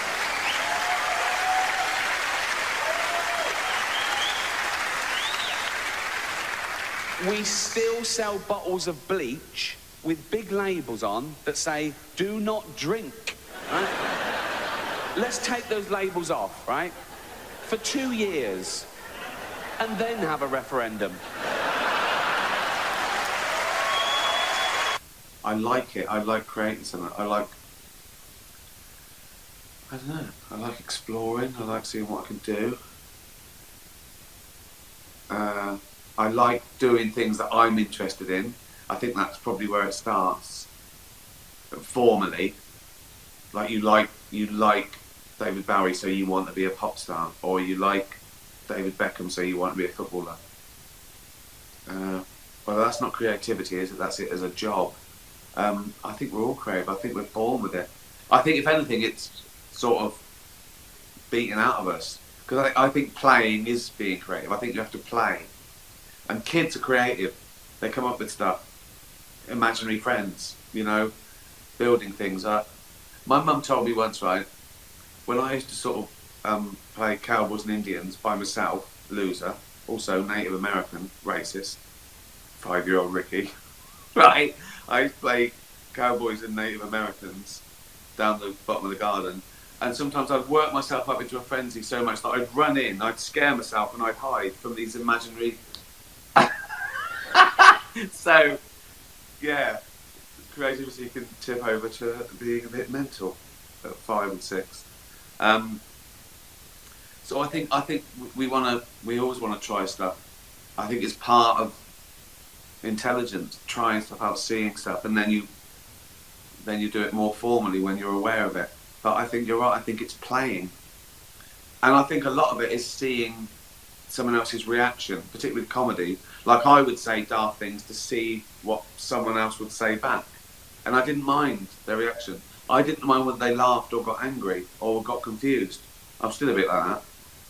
We still sell bottles of bleach with big labels on that say, do not drink, right? Let's take those labels off, right? For 2 years, and then have a referendum. I like it. I like creating something. I don't know. I like exploring. I like seeing what I can do. I like doing things that I'm interested in. I think that's probably where it starts. Formally, like you like David Bowie, so you want to be a pop star, or you like David Beckham, so you want to be a footballer. Well, that's not creativity, is it? That's it as a job. I think we're all creative. I think we're born with it. I think, if anything, it's sort of beaten out of us. Because I think playing is being creative. I think you have to play. And kids are creative. They come up with stuff. Imaginary friends, you know, building things up. My mum told me once, right, when I used to sort of play Cowboys and Indians by myself, loser, also Native American, racist, 5-year-old Ricky, right, I used to play Cowboys and Native Americans down the bottom of the garden, and sometimes I'd work myself up into a frenzy so much that I'd run in, I'd scare myself, and I'd hide from these imaginary... So, yeah, creativity can tip over to being a bit mental at 5 and 6. So I think we always want to try stuff. I think it's part of intelligence, trying stuff out, seeing stuff, and then you do it more formally when you're aware of it. But I think you're right. I think it's playing, and I think a lot of it is seeing someone else's reaction, particularly with comedy. Like, I would say daft things to see what someone else would say back, and I didn't mind their reaction. I didn't mind whether they laughed or got angry or got confused. I'm still a bit like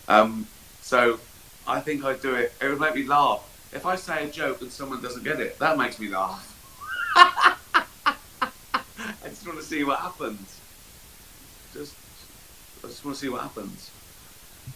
that. So I think I do it. It would make me laugh. If I say a joke and someone doesn't get it, that makes me laugh. I just want to see what happens. I just want to see what happens.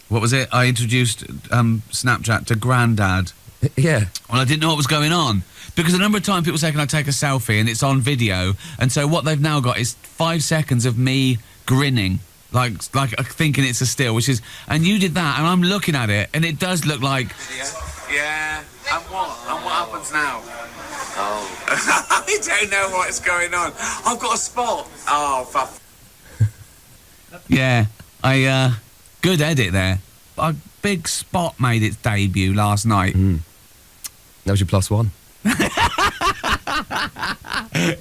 What was it? I introduced Snapchat to Grandad. Yeah. Well, I didn't know what was going on. Because a number of times people say, can I take a selfie? And it's on video. And so what they've now got is 5 seconds of me grinning. like thinking it's a still, which is, and you did that, and I'm looking at it, and it does look like. Yeah. And what happens now? Oh. I don't know what's going on. I've got a spot. Oh, yeah. Good edit there. A big spot made its debut last night. That was your +1.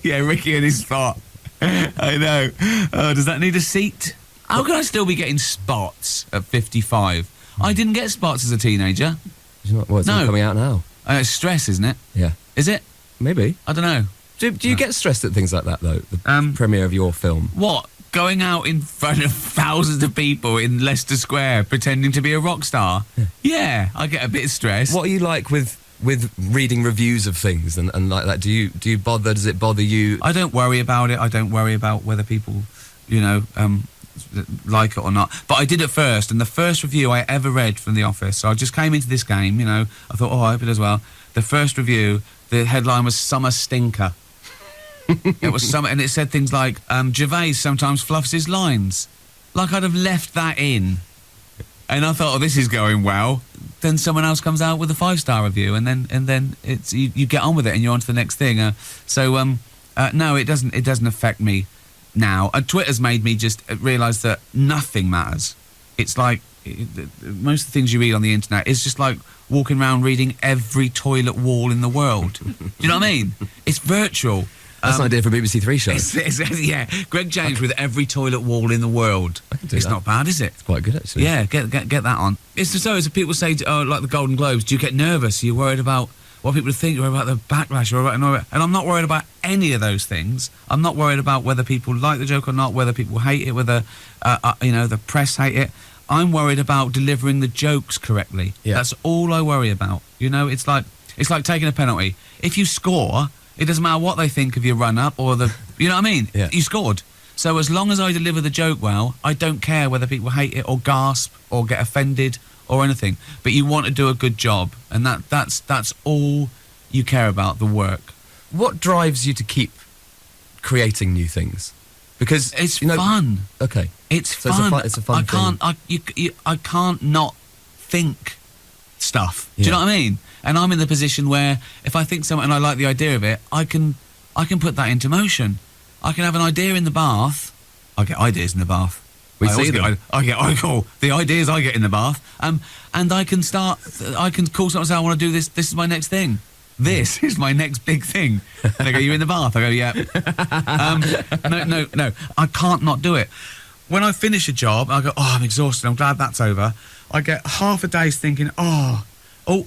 Yeah, Ricky and his spot. I know. Oh, does that need a seat? How can I still be getting spots at 55? I didn't get spots as a teenager. It's all coming out now. It's stress, isn't it? Yeah. Is it? Maybe. I don't know. Do you get stressed at things like that, though? The premiere of your film? What? Going out in front of thousands of people in Leicester Square pretending to be a rock star? Yeah, I get a bit stressed. What are you like with reading reviews of things and like that? Do you bother? Does it bother you? I don't worry about it. I don't worry about whether people, like it or not. But I did at first, and the first review I ever read from The Office, so I just came into this game, I thought, I hope it does well. The first review, the headline was Summer Stinker. It was summer, and it said things like, Gervais sometimes fluffs his lines. Like I'd have left that in. And I thought, this is going well. Then someone else comes out with a 5-star review, and then it's you get on with it, and you're on to the next thing. No, it doesn't affect me now. Twitter's made me just realise that nothing matters. It's like most of the things you read on the internet is just like walking around reading every toilet wall in the world. Do you know what I mean? It's virtual. That's an idea for a BBC Three show. Yeah, Greg James with every toilet wall in the world. It's not bad, is it? It's quite good, actually. Yeah, get that on. It's just so as people say, like the Golden Globes, do you get nervous? Are you worried about what people think? You're worried about the backlash? And I'm not worried about any of those things. I'm not worried about whether people like the joke or not, whether people hate it, whether the press hate it. I'm worried about delivering the jokes correctly. Yeah. That's all I worry about. It's like taking a penalty. If you score, it doesn't matter what they think of your run-up or the... You know what I mean? Yeah. You scored. So as long as I deliver the joke well, I don't care whether people hate it or gasp or get offended or anything. But you want to do a good job, and that's all you care about, the work. What drives you to keep creating new things? Because it's fun. Okay. It's fun. It's a fun thing. I can't not think stuff. Do you know what I mean? And I'm in the position where if I think something and I like the idea of it, I can put that into motion. I can have an idea in the bath. I get ideas in the bath. We see them. I call the ideas I get in the bath. And I can call something and say, I want to do this. This is my next thing. This is my next big thing. And they go, you in the bath? I go, yeah. No. I can't not do it. When I finish a job, I go, I'm exhausted. I'm glad that's over. I get half a day's thinking, and I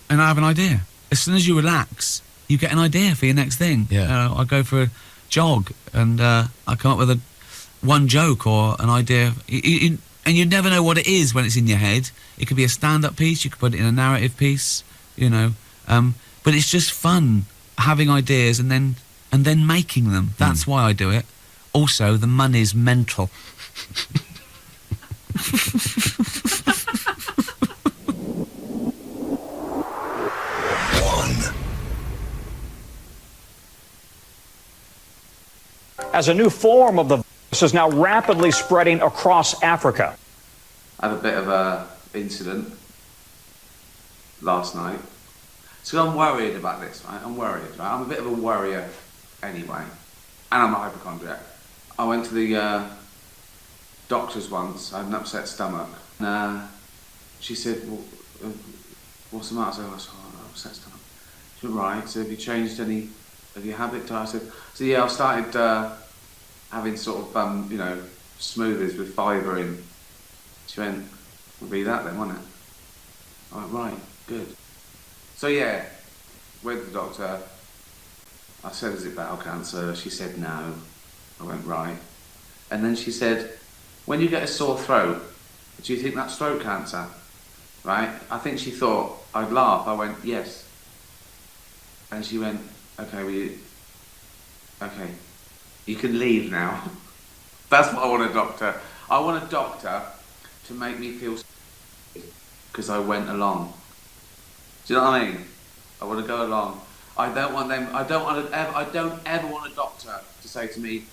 have an idea. As soon as you relax, you get an idea for your next thing. Yeah. I go for a jog, and I come up with one joke or an idea. And you never know what it is when it's in your head. It could be a stand-up piece. You could put it in a narrative piece. But it's just fun having ideas and then making them. That's why I do it. Also, the money's mental. As a new form of the virus is now rapidly spreading across Africa. I had a bit of a incident last night. So I'm worried about this, right? I'm worried, right? I'm a bit of a worrier anyway. And I'm a hypochondriac. I went to the doctor's once. I had an upset stomach. And she said, what's the matter? I said, I have an upset stomach. She went, right, so have you changed any of your habit? I said, yeah, I've started having sort of, smoothies with fibre in. She went, would be that then, wouldn't it? I went, right, good. So yeah, went to the doctor. I said, is it bowel cancer? She said no. I went, right. And then she said, when you get a sore throat, do you think that's throat cancer? Right? I think she thought I'd laugh. I went, yes. And she went, okay, you can leave now. That's what I want a doctor. I want a doctor to make me feel because I went along. Do you know what I mean? I want to go along. I don't ever want a doctor to say to me,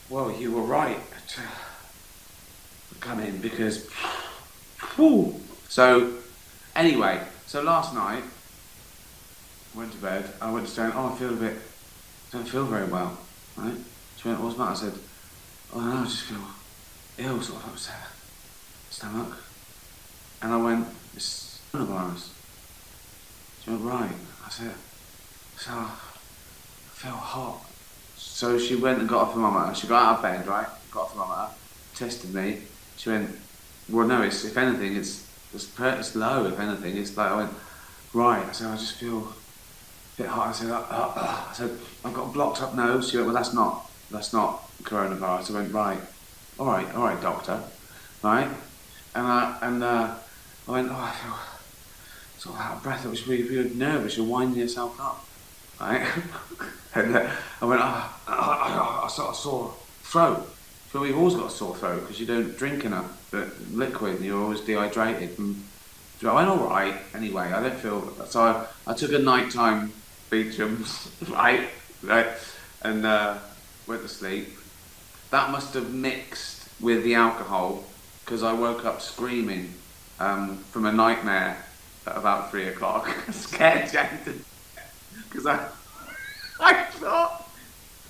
well, you were right. come in because. Whew. So, anyway, so last night, I went to bed. I went to Jane. Oh, I feel a bit. Don't feel very well, right? She went, what's the matter? I said, oh no, I just feel ill, sort of upset stomach. And I went, it's coronavirus. She went, right. I said, so I feel hot. So she went and got a thermometer. She got out of bed, right? Got a thermometer, tested me. She went, well, no, it's, if anything, it's low, if anything. It's like, I went, right. I said, I just feel a bit hot. I said, I've got a blocked up nose. She went, well, that's not coronavirus. I went, right, all right, doctor, right? And I went, oh, I feel sort of out of breath. It was really nervous. You're winding yourself up, right? And I went, I sort of sore throat. So we've always got a sore throat because you don't drink enough liquid and you're always dehydrated. And so I went all right anyway. I don't feel so. I took a nighttime Beecham's, right, and went to sleep. That must have mixed with the alcohol because I woke up screaming from a nightmare at about 3 o'clock, scared Jane because I thought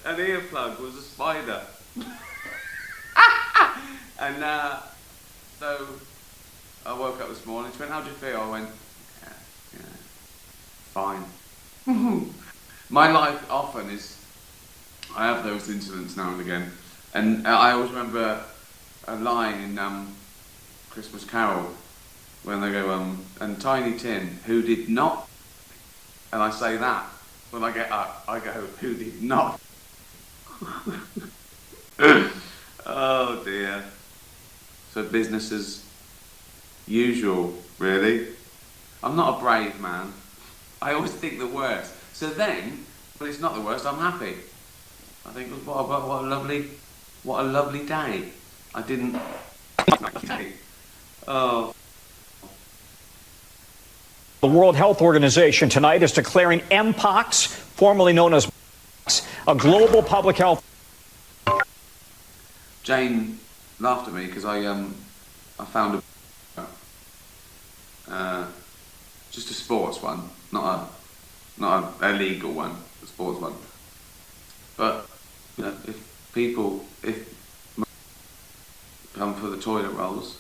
an earplug was a spider. And so I woke up this morning. She went, how'd you feel? I went, yeah, fine. My life often is, I have those incidents now and again. And I always remember a line in Christmas Carol when they go, and Tiny Tim, who did not, and I say that, when I get up, I go, who did not? Oh dear. So business as usual, really. I'm not a brave man. I always think the worst. So then, but it's not the worst, I'm happy. I think, what a lovely day. I didn't... Oh. The World Health Organization tonight is declaring Mpox, formerly known as a global public health. Jane laughed at me because I found just a sports one, not a legal one, a sports one. But you know, if people come for the toilet rolls,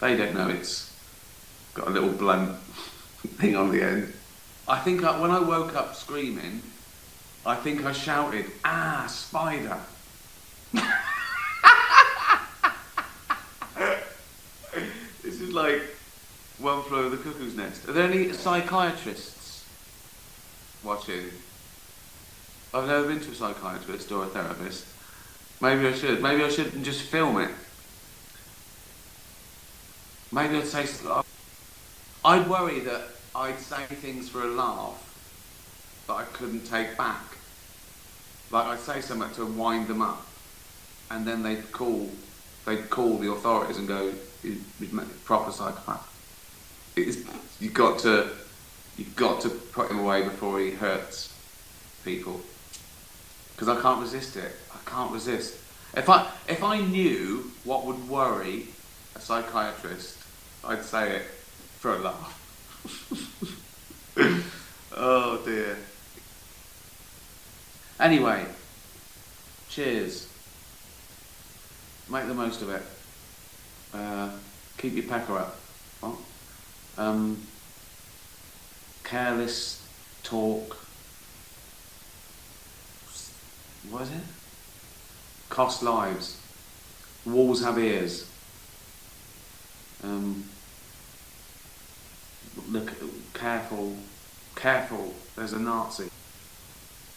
they don't know it's got a little blunt thing on the end. I think when I woke up screaming, I think I shouted, ah, spider. This is like One Flew Over the Cuckoo's Nest. Are there any psychiatrists watching? I've never been to a psychiatrist or a therapist. Maybe I should. Maybe I should just film it. Maybe I'd say... I'd worry that I'd say things for a laugh that I couldn't take back. Like I'd say something to wind them up, and then they'd call the authorities and go, "He's a proper psychopath. You've got to put him away before he hurts people." Because I can't resist it. I can't resist. If I knew what would worry a psychiatrist, I'd say it for a laugh. Oh dear. Anyway, cheers. Make the most of it. Keep your pecker up. What? Careless talk. What is it? Cost lives. Walls have ears. Look, careful, there's a Nazi.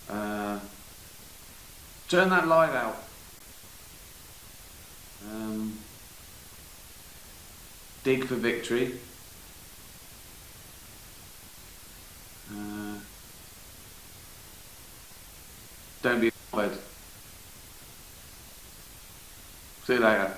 Turn that light out. Dig for victory. Don't be bothered. See you later.